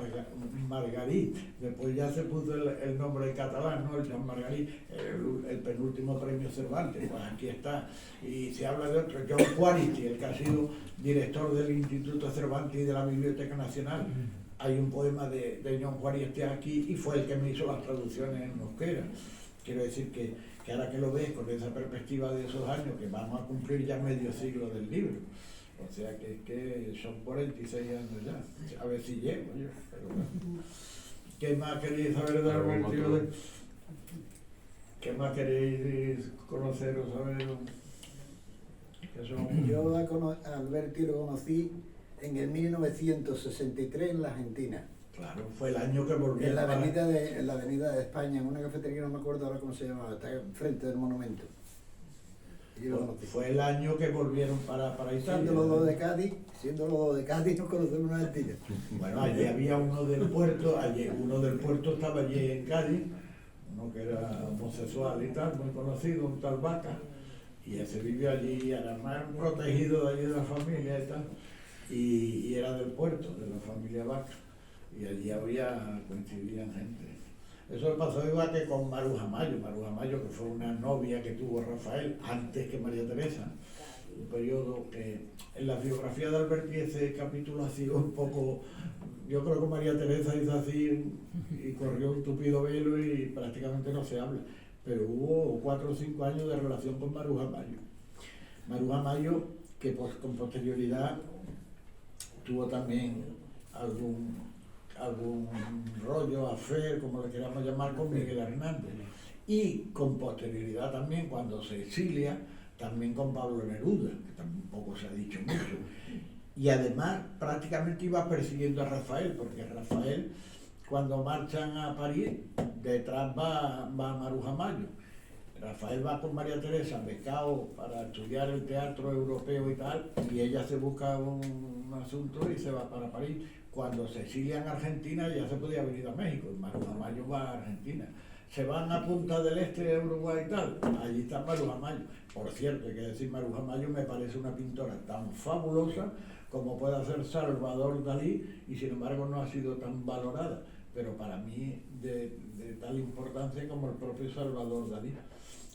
Margarit, después ya se puso el nombre en catalán, ¿no? El Joan Margarit, el penúltimo premio Cervantes, pues aquí está. Y se habla de otro, John Juaristi, el que ha sido director del Instituto Cervantes y de la Biblioteca Nacional. Hay un poema de John Juaristi aquí, y fue el que me hizo las traducciones en euskera. Quiero decir que ahora que lo ves con esa perspectiva de esos años, que vamos a cumplir ya medio siglo del libro, O sea que son 46 años ya. A ver si llego yo. Pero bueno. ¿Qué más queréis saber de Alberti? ¿Qué más queréis conocer o saber? Yo a Alberti lo conocí en el 1963 en la Argentina. Claro, fue el año que volví en la avenida de España, en una cafetería, no me acuerdo ahora cómo se llamaba, está enfrente del monumento. Fue el año que volvieron para Italia. Siendo los dos de Cádiz, nos conocemos una Argentina. Bueno, allí había uno del puerto, estaba allí en Cádiz, uno que era homosexual y tal, muy conocido, un tal Vaca, y ese vivió allí, además protegido de allí de la familia y tal, y era del puerto, de la familia Vaca, y allí coincidían gente. Eso pasó igual que con Maruja Mayo, que fue una novia que tuvo Rafael antes que María Teresa, un periodo que en la biografía de Alberti ese capítulo ha sido un poco, yo creo que María Teresa hizo así y corrió un tupido velo y prácticamente no se habla, pero hubo 4 o 5 años de relación con Maruja Mayo, que con posterioridad tuvo también algún rollo, affair, como le queramos llamar, con Miguel Hernández. Y con posterioridad también, cuando se exilia, también con Pablo Neruda, que tampoco se ha dicho mucho. Y además prácticamente iba persiguiendo a Rafael, porque Rafael, cuando marchan a París, detrás va Maruja Mayo. Rafael va con María Teresa, becado para estudiar el teatro europeo y tal, y ella se busca un asunto y se va para París. Cuando se exilia en Argentina ya se podía venir a México, y Maruja Mayo va a Argentina. Se van a Punta del Este, Uruguay y tal, allí está Maruja Mayo. Por cierto, hay que decir, Maruja Mayo me parece una pintora tan fabulosa como puede hacer Salvador Dalí, y sin embargo no ha sido tan valorada, pero para mí de tal importancia como el propio Salvador Dalí.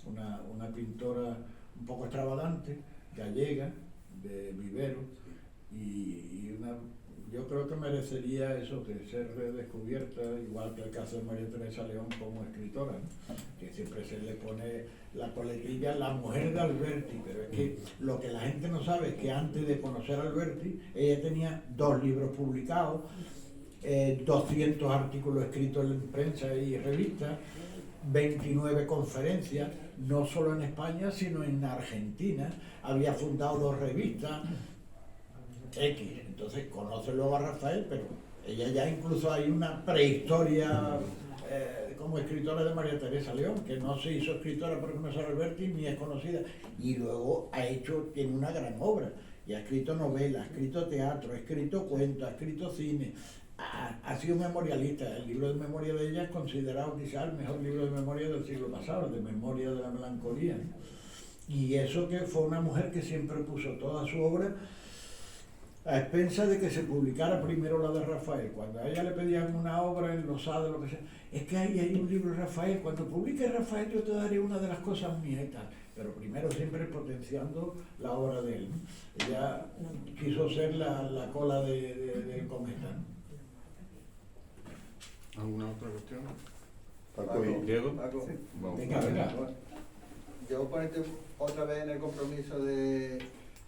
Una pintora un poco extravagante, gallega, de vivero, y yo creo que merecería eso, de ser redescubierta, igual que el caso de María Teresa León como escritora, ¿no? Que siempre se le pone la coletilla, la mujer de Alberti, pero es que lo que la gente no sabe es que antes de conocer a Alberti, ella tenía 2 libros publicados, 200 artículos escritos en prensa y revistas, 29 conferencias, no solo en España, sino en Argentina. Había fundado 2 revistas, entonces conoce luego a Rafael, pero ella ya incluso hay una prehistoria como escritora de María Teresa León, que no se hizo escritora por conocer a Alberti ni es conocida, y luego tiene una gran obra, y ha escrito novelas, ha escrito teatro, ha escrito cuentos, ha escrito cine, ha sido memorialista. El libro de memoria de ella es considerado quizá el mejor libro de memoria del siglo pasado, de Memoria de la Melancolía, ¿no? Y eso que fue una mujer que siempre puso toda su obra a expensas de que se publicara primero la de Rafael. Cuando a ella le pedían una obra enlosada, lo que sea, es que ahí hay un libro de Rafael, cuando publique Rafael yo te daré una de las cosas mías y tal, pero primero siempre potenciando la obra de él, ¿no? Ella quiso ser la cola del cometa, ¿no? ¿Alguna otra cuestión? Paco, ¿Diego? Paco. Vamos. Venga. Yo ponerte otra vez en el compromiso de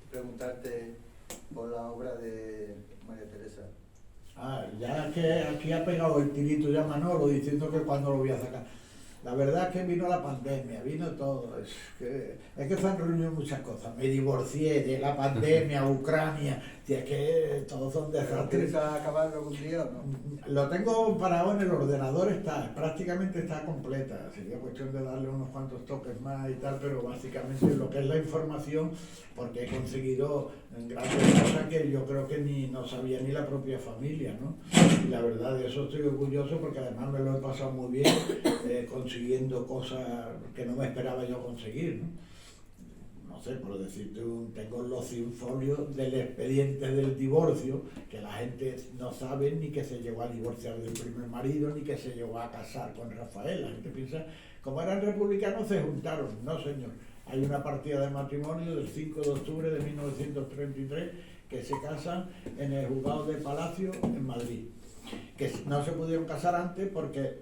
preguntarte por la obra de María Teresa. Ya que aquí ha pegado el tirito ya Manolo diciendo que cuando lo voy a sacar. La verdad es que vino la pandemia, vino todo. Es que se han reunido muchas cosas. Me divorcié de la pandemia, Ucrania, es que todos son desastres. ¿Quieres acabarlo algún día o no? Lo tengo parado en el ordenador, prácticamente está completa. Sería cuestión de darle unos cuantos toques más y tal, pero básicamente lo que es la información, porque he conseguido grandes cosas que yo creo que no sabía ni la propia familia, ¿no? Y la verdad de eso estoy orgulloso, porque además me lo he pasado muy bien consiguiendo cosas que no me esperaba yo conseguir, ¿no? No sé, por decirte, tengo los 100 folios del expediente del divorcio, que la gente no sabe ni que se llegó a divorciar del primer marido, ni que se llegó a casar con Rafael. La gente piensa, como eran republicanos, se juntaron. No, señor. Hay una partida de matrimonio del 5 de octubre de 1933 que se casan en el juzgado de Palacio en Madrid. Que no se pudieron casar antes porque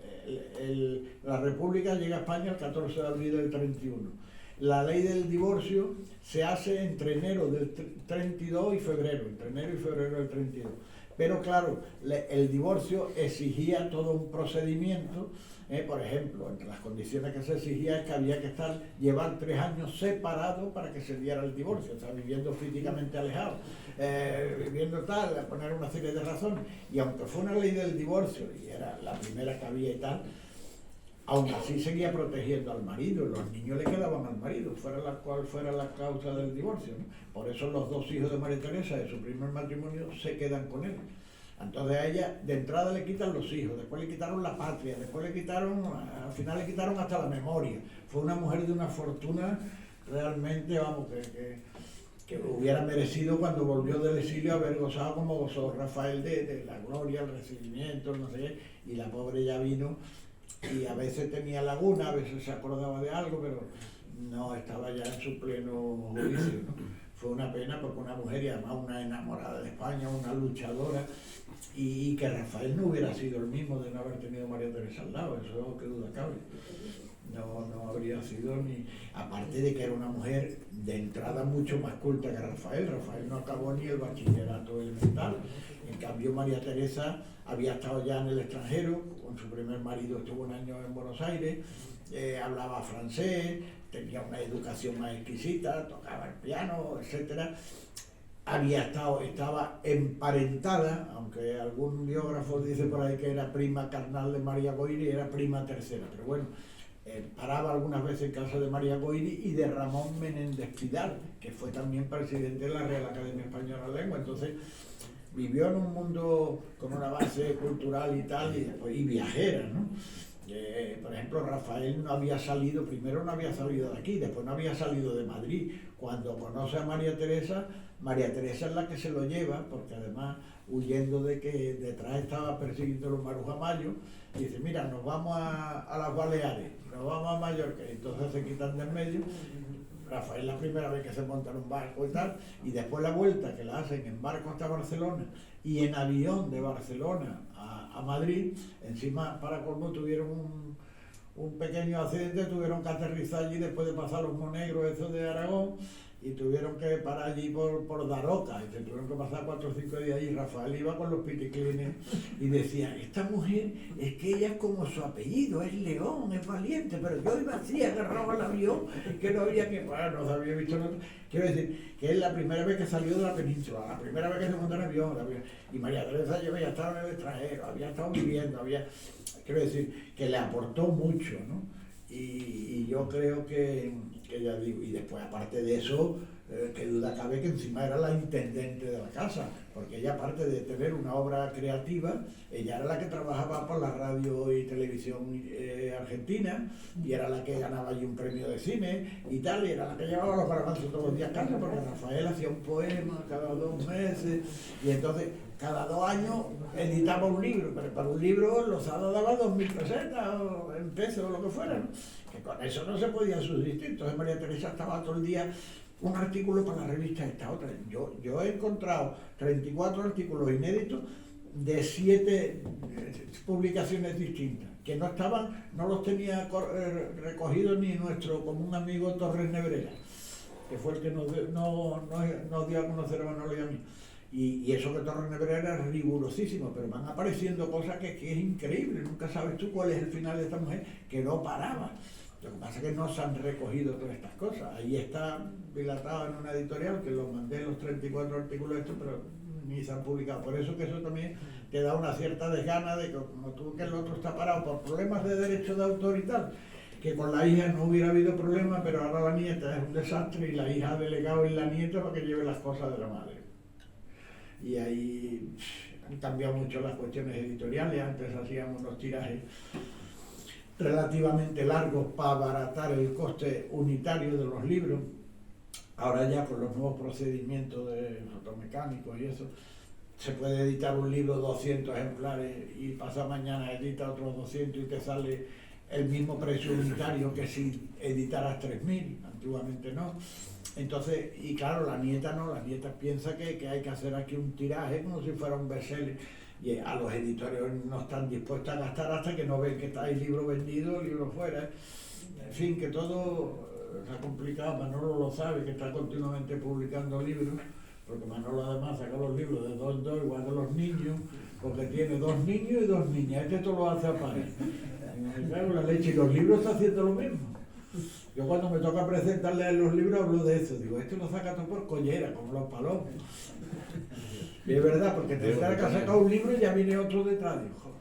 la República llega a España el 14 de abril del 31. la ley del divorcio se hace entre enero del 32 y febrero, entre enero y febrero del 32. Pero claro, el divorcio exigía todo un procedimiento. Por ejemplo, entre las condiciones que se exigía es que había que llevar 3 años separados para que se diera el divorcio, o sea, viviendo físicamente alejados, viviendo tal, poner una serie de razones. Y aunque fue una ley del divorcio, y era la primera que había y tal, aún así seguía protegiendo al marido, los niños le quedaban al marido, cual fuera la causa del divorcio, ¿no? Por eso los 2 hijos de María Teresa de su primer matrimonio se quedan con él. Entonces a ella de entrada le quitan los hijos, después le quitaron la patria, después al final le quitaron hasta la memoria. Fue una mujer de una fortuna realmente, vamos, que hubiera merecido cuando volvió del exilio haber gozado como gozó Rafael de la gloria, el recibimiento, no sé qué, y la pobre ya vino y a veces tenía laguna, a veces se acordaba de algo, pero no estaba ya en su pleno juicio, ¿no? Fue una pena porque una mujer y además una enamorada de España, una luchadora, y que Rafael no hubiera sido el mismo de no haber tenido María Teresa al lado, eso que duda cabe. No habría sido ni... Aparte de que era una mujer de entrada mucho más culta que Rafael. Rafael no acabó ni el bachillerato elemental. En cambio María Teresa había estado ya en el extranjero, con su primer marido estuvo 1 año en Buenos Aires, hablaba francés, tenía una educación más exquisita, tocaba el piano, etcétera. Estaba emparentada, aunque algún biógrafo dice por ahí que era prima carnal de María Goyri, era prima tercera, pero bueno, paraba algunas veces en casa de María Goyri y de Ramón Menéndez Pidal, que fue también presidente de la Real Academia Española de la Lengua. Entonces vivió en un mundo con una base cultural y tal, y viajera, ¿no? Por ejemplo, Rafael primero no había salido de aquí, después no había salido de Madrid. Cuando conoce a María Teresa es la que se lo lleva, porque además, huyendo de que detrás estaba persiguiendo los Maruja Mayo, dice, mira, nos vamos a las Baleares, nos vamos a Mallorca, y entonces se quitan de en medio. Rafael la primera vez que se monta en un barco y tal, y después la vuelta que la hacen en barco hasta Barcelona y en avión de Barcelona a Madrid, encima para colmo tuvieron un pequeño accidente, tuvieron que aterrizar allí después de pasar los monegros esos de Aragón, y tuvieron que parar allí por Daroca, y se tuvieron que pasar 4 o 5 días allí. Rafael iba con los piticlines y decía, esta mujer es que ella es como su apellido, es León, es valiente, pero yo iba así, agarraba el avión, que no había que, bueno, no se había visto nada. Quiero decir, que es la primera vez que salió de la península, la primera vez que se montó en avión, y María Teresa ya había estado en el extranjero, había estado viviendo, quiero decir, que le aportó mucho, ¿no? Y yo creo que ya digo, y después aparte de eso, que duda cabe que encima era la intendente de la casa, porque ella aparte de tener una obra creativa, ella era la que trabajaba por la radio y televisión argentina, y era la que ganaba allí un premio de cine y tal, y era la que llevaba los garbanzos todos los días a casa, porque Rafael hacía un poema cada 2 meses, y entonces cada 2 años editaba un libro, pero para un libro Lozada daba 2.000 pesetas o en pesos o lo que fuera, ¿no? Que con eso no se podía subsistir. Entonces María Teresa estaba todo el día un artículo para la revista esta, otra. Yo he encontrado 34 artículos inéditos de 7 publicaciones distintas, que no los tenía recogidos ni nuestro común amigo Torres Nebrera, que fue el que nos dio a conocer a Manolo y a mí. Y eso que Torres Nebrera es rigurosísimo, pero van apareciendo cosas que es increíble. Nunca sabes tú cuál es el final de esta mujer, que no paraba. Lo que pasa es que no se han recogido todas estas cosas. Ahí está dilatado en una editorial, que los mandé los 34 artículos estos, pero ni se han publicado. Por eso que eso también te da una cierta desgana de que como tú que el otro está parado por problemas de derecho de autor y tal, que con la hija no hubiera habido problema, pero ahora la nieta es un desastre y la hija ha delegado en la nieta para que lleve las cosas de la madre. Y ahí han cambiado mucho las cuestiones editoriales. Antes hacíamos unos tirajes relativamente largos para abaratar el coste unitario de los libros. Ahora ya con los nuevos procedimientos de fotomecánicos y eso, se puede editar un libro 200 ejemplares y pasado mañana edita otros 200 y te sale el mismo precio unitario que si editaras 3.000, antiguamente no. Entonces, y claro, la nieta piensa que hay que hacer aquí un tiraje como si fuera un bestseller, y a los editores no están dispuestos a gastar hasta que no ven que está el libro vendido, el libro fuera. En fin, que todo está complicado, Manolo lo sabe, que está continuamente publicando libros, porque Manolo además saca los libros de 2 en 2, igual que los niños, porque tiene 2 niños y 2 niñas, este todo lo hace a pares. Me cago en la leche, y los libros está haciendo lo mismo. Yo cuando me toca presentarle los libros hablo de eso, digo, este lo saca todo por collera, como los palomos. Y es verdad, porque te que ha sacado un libro y ya viene otro detrás, dijo.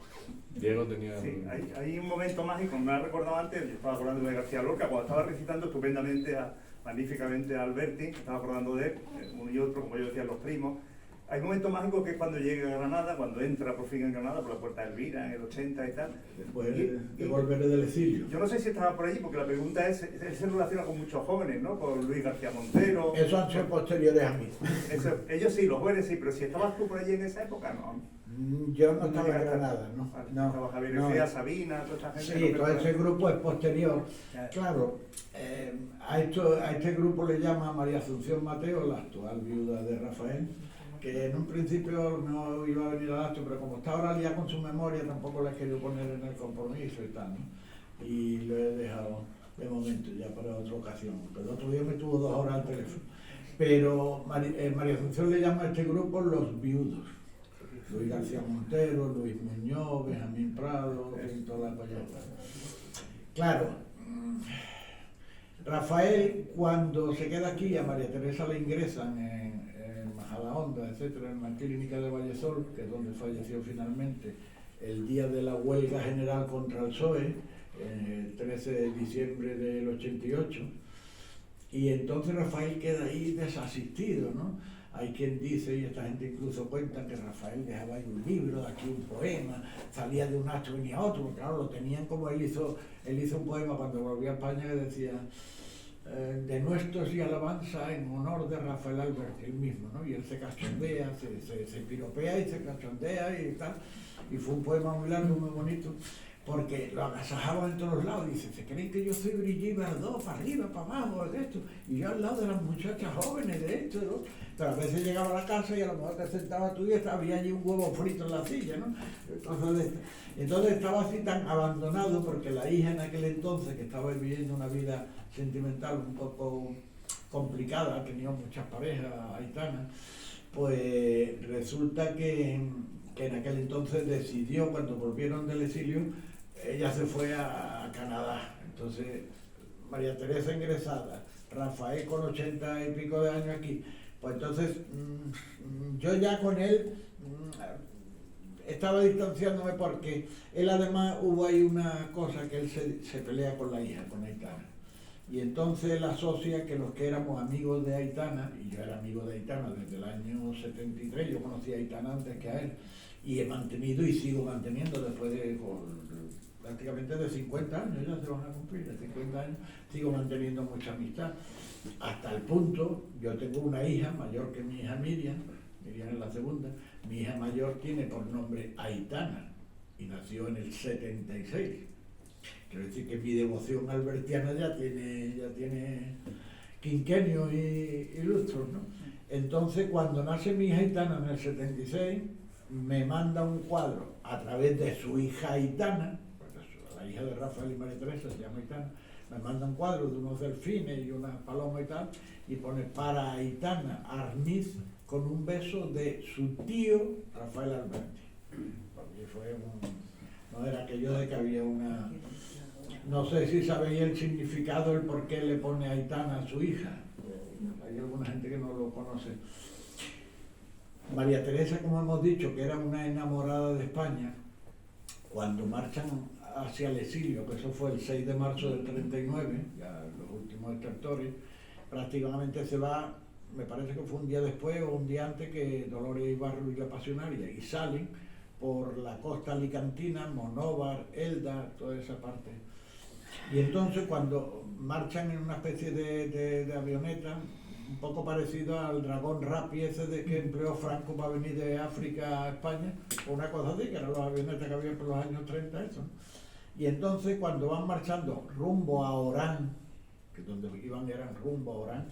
Diego tenía... Sí, hay un momento mágico, me lo he recordado antes, yo estaba acordando de García Lorca, cuando estaba recitando estupendamente, magníficamente a Alberti, estaba acordando de él, uno y otro, como yo decía, los primos. Hay un momento mágico que es cuando llega a Granada, cuando entra por fin en Granada, por la Puerta de Elvira, en el 80 y tal. Después de volver del exilio. Yo no sé si estaba por allí, porque la pregunta es, él se relaciona con muchos jóvenes, ¿no? Con Luis García Montero. Esos han sido posteriores a mí. Ellos sí, los jóvenes sí, pero si estabas tú por allí en esa época, ¿no? Yo no estaba en Granada, ¿no? Estaba Javier García, Sabina, toda esta gente. Sí, todo ese grupo es posterior. Claro, a este grupo le llama María Asunción Mateo, la actual viuda de Rafael, que en un principio no iba a venir al acto, pero como está ahora ya con su memoria, tampoco la he querido poner en el compromiso y tal, ¿no? Y lo he dejado de momento ya para otra ocasión, porque el otro día me tuvo 2 horas al teléfono. Pero María Asunción le llama a este grupo los viudos. Luis García Montero, Luis Muñoz, Benjamín Prado, toda la payota. Claro, Rafael, cuando se queda aquí, a María Teresa le ingresan en Majadahonda, etcétera, en la clínica de Vallesol, que es donde falleció finalmente el día de la huelga general contra el PSOE, el 13 de diciembre del 88, y entonces Rafael queda ahí desasistido, ¿no? Hay quien dice, y esta gente incluso cuenta, que Rafael dejaba ahí un libro, de aquí un poema, salía de un acto y venía otro, claro, lo tenían como él hizo un poema cuando volvió a España que decía de nuestros y alabanza en honor de Rafael Alberti, el mismo, ¿no? Y él se cachondea, se piropea y se cachondea y tal, y fue un poema muy largo, muy bonito, porque lo agasajaban en todos lados. Dice, ¿se creen que yo soy Brigitte Bardot, para arriba, para abajo, de esto? Y yo al lado de las muchachas jóvenes, de esto, ¿no? Pero a veces llegaba a la casa y a lo mejor te sentabas tú y había allí un huevo frito en la silla, ¿no? Entonces estaba así tan abandonado, porque la hija en aquel entonces, que estaba viviendo una vida sentimental un poco complicada, tenía muchas parejas, Aitana, pues resulta que en aquel entonces decidió, cuando volvieron del exilio, ella se fue a Canadá. Entonces, María Teresa ingresada, Rafael con 80 y pico de años aquí. Pues entonces, yo ya con él estaba distanciándome, porque él además hubo ahí una cosa, que él se pelea con la hija, con Aitana. Y entonces él asocia que los que éramos amigos de Aitana, y yo era amigo de Aitana desde el año 73, yo conocí a Aitana antes que a él, y he mantenido y sigo manteniendo después de prácticamente de 50 años, ya se van a cumplir, de 50 años, sigo manteniendo mucha amistad. Hasta el punto, yo tengo una hija mayor que mi hija Miriam es la segunda, mi hija mayor tiene por nombre Aitana, y nació en el 76. Quiero decir que mi devoción albertiana ya tiene quinquenios y lustros, ¿no? Entonces, cuando nace mi hija Aitana en el 76, me manda un cuadro a través de su hija Aitana, porque la hija de Rafael y María Teresa se llama Aitana, me manda un cuadro de unos delfines y una paloma y tal, y pone para Aitana Arniz con un beso de su tío Rafael Alberti. Porque no era aquello de que había una... No sé si sabéis el significado, el por qué le pone Aitana a su hija. Hay alguna gente que no lo conoce. María Teresa, como hemos dicho, que era una enamorada de España, cuando marchan hacia el exilio, que eso fue el 6 de marzo del 39, ya los últimos extractores, prácticamente se va, me parece que fue un día después o un día antes que Dolores Ibarro y la Pasionaria, y salen por la costa alicantina, Monóvar, Elda, toda esa parte. Y entonces cuando marchan en una especie de avioneta, un poco parecido al dragón Rappi ese que empleó Franco para venir de África a España, o una cosa así, que eran los avionetas que había por los años 30, eso, ¿no? Y entonces cuando van marchando rumbo a Orán, que donde iban eran rumbo a Orán,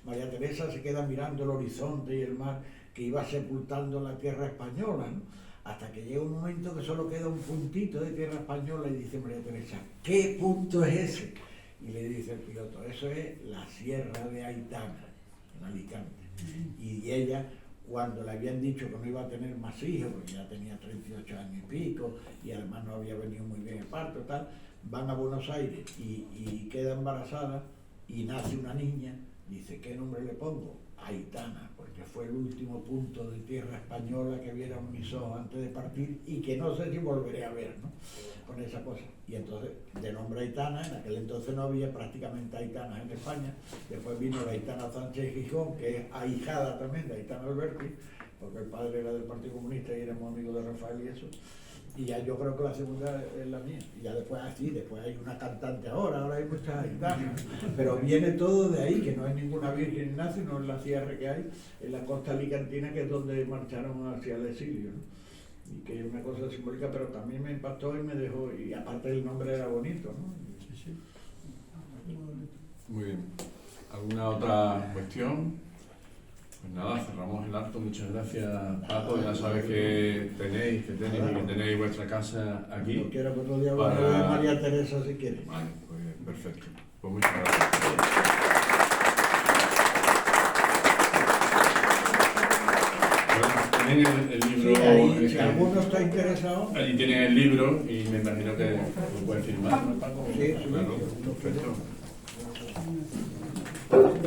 María Teresa se queda mirando el horizonte y el mar que iba sepultando la tierra española, ¿no? Hasta que llega un momento que solo queda un puntito de tierra española y dice María Teresa, ¿qué punto es ese? Y le dice el piloto, eso es la Sierra de Aitana, en Alicante. Y ella, cuando le habían dicho que no iba a tener más hijos, porque ya tenía 38 años y pico, y además no había venido muy bien el parto, tal, van a Buenos Aires y queda embarazada y nace una niña. Dice, ¿qué nombre le pongo? Aitana, porque fue el último punto de tierra española que vieron mis ojos antes de partir y que no sé si volveré a ver, ¿no? Con esa cosa. Y entonces, de nombre Aitana, en aquel entonces no había prácticamente Aitanas en España. Después vino la Aitana Sánchez Gijón, que es ahijada también de Aitana Alberti, porque el padre era del Partido Comunista y éramos amigos de Rafael y eso. Y ya yo creo que la segunda es la mía. Y ya después así, después hay una cantante ahora hay muchas aitanas. Pero viene todo de ahí, que no hay ninguna virgen nazi, no es la sierra que hay, en la costa alicantina, que es donde marcharon hacia el exilio, ¿no? Y que es una cosa simbólica, pero también me impactó y me dejó, y aparte el nombre era bonito, ¿no? Sí, sí. Muy bien. ¿Alguna otra cuestión? Pues nada, cerramos el acto. Muchas gracias, Paco. Ya sabes que tenéis vuestra casa aquí. Cuando quiera, otro día hablaré de María Teresa si quieres. Vale, pues perfecto. Pues muchas gracias. Tienen el libro. Sí, ahí, si alguno está interesado. Allí tienen el libro y me imagino que lo pueden firmar, ¿no, Paco? Sí, sí. Claro, perfecto.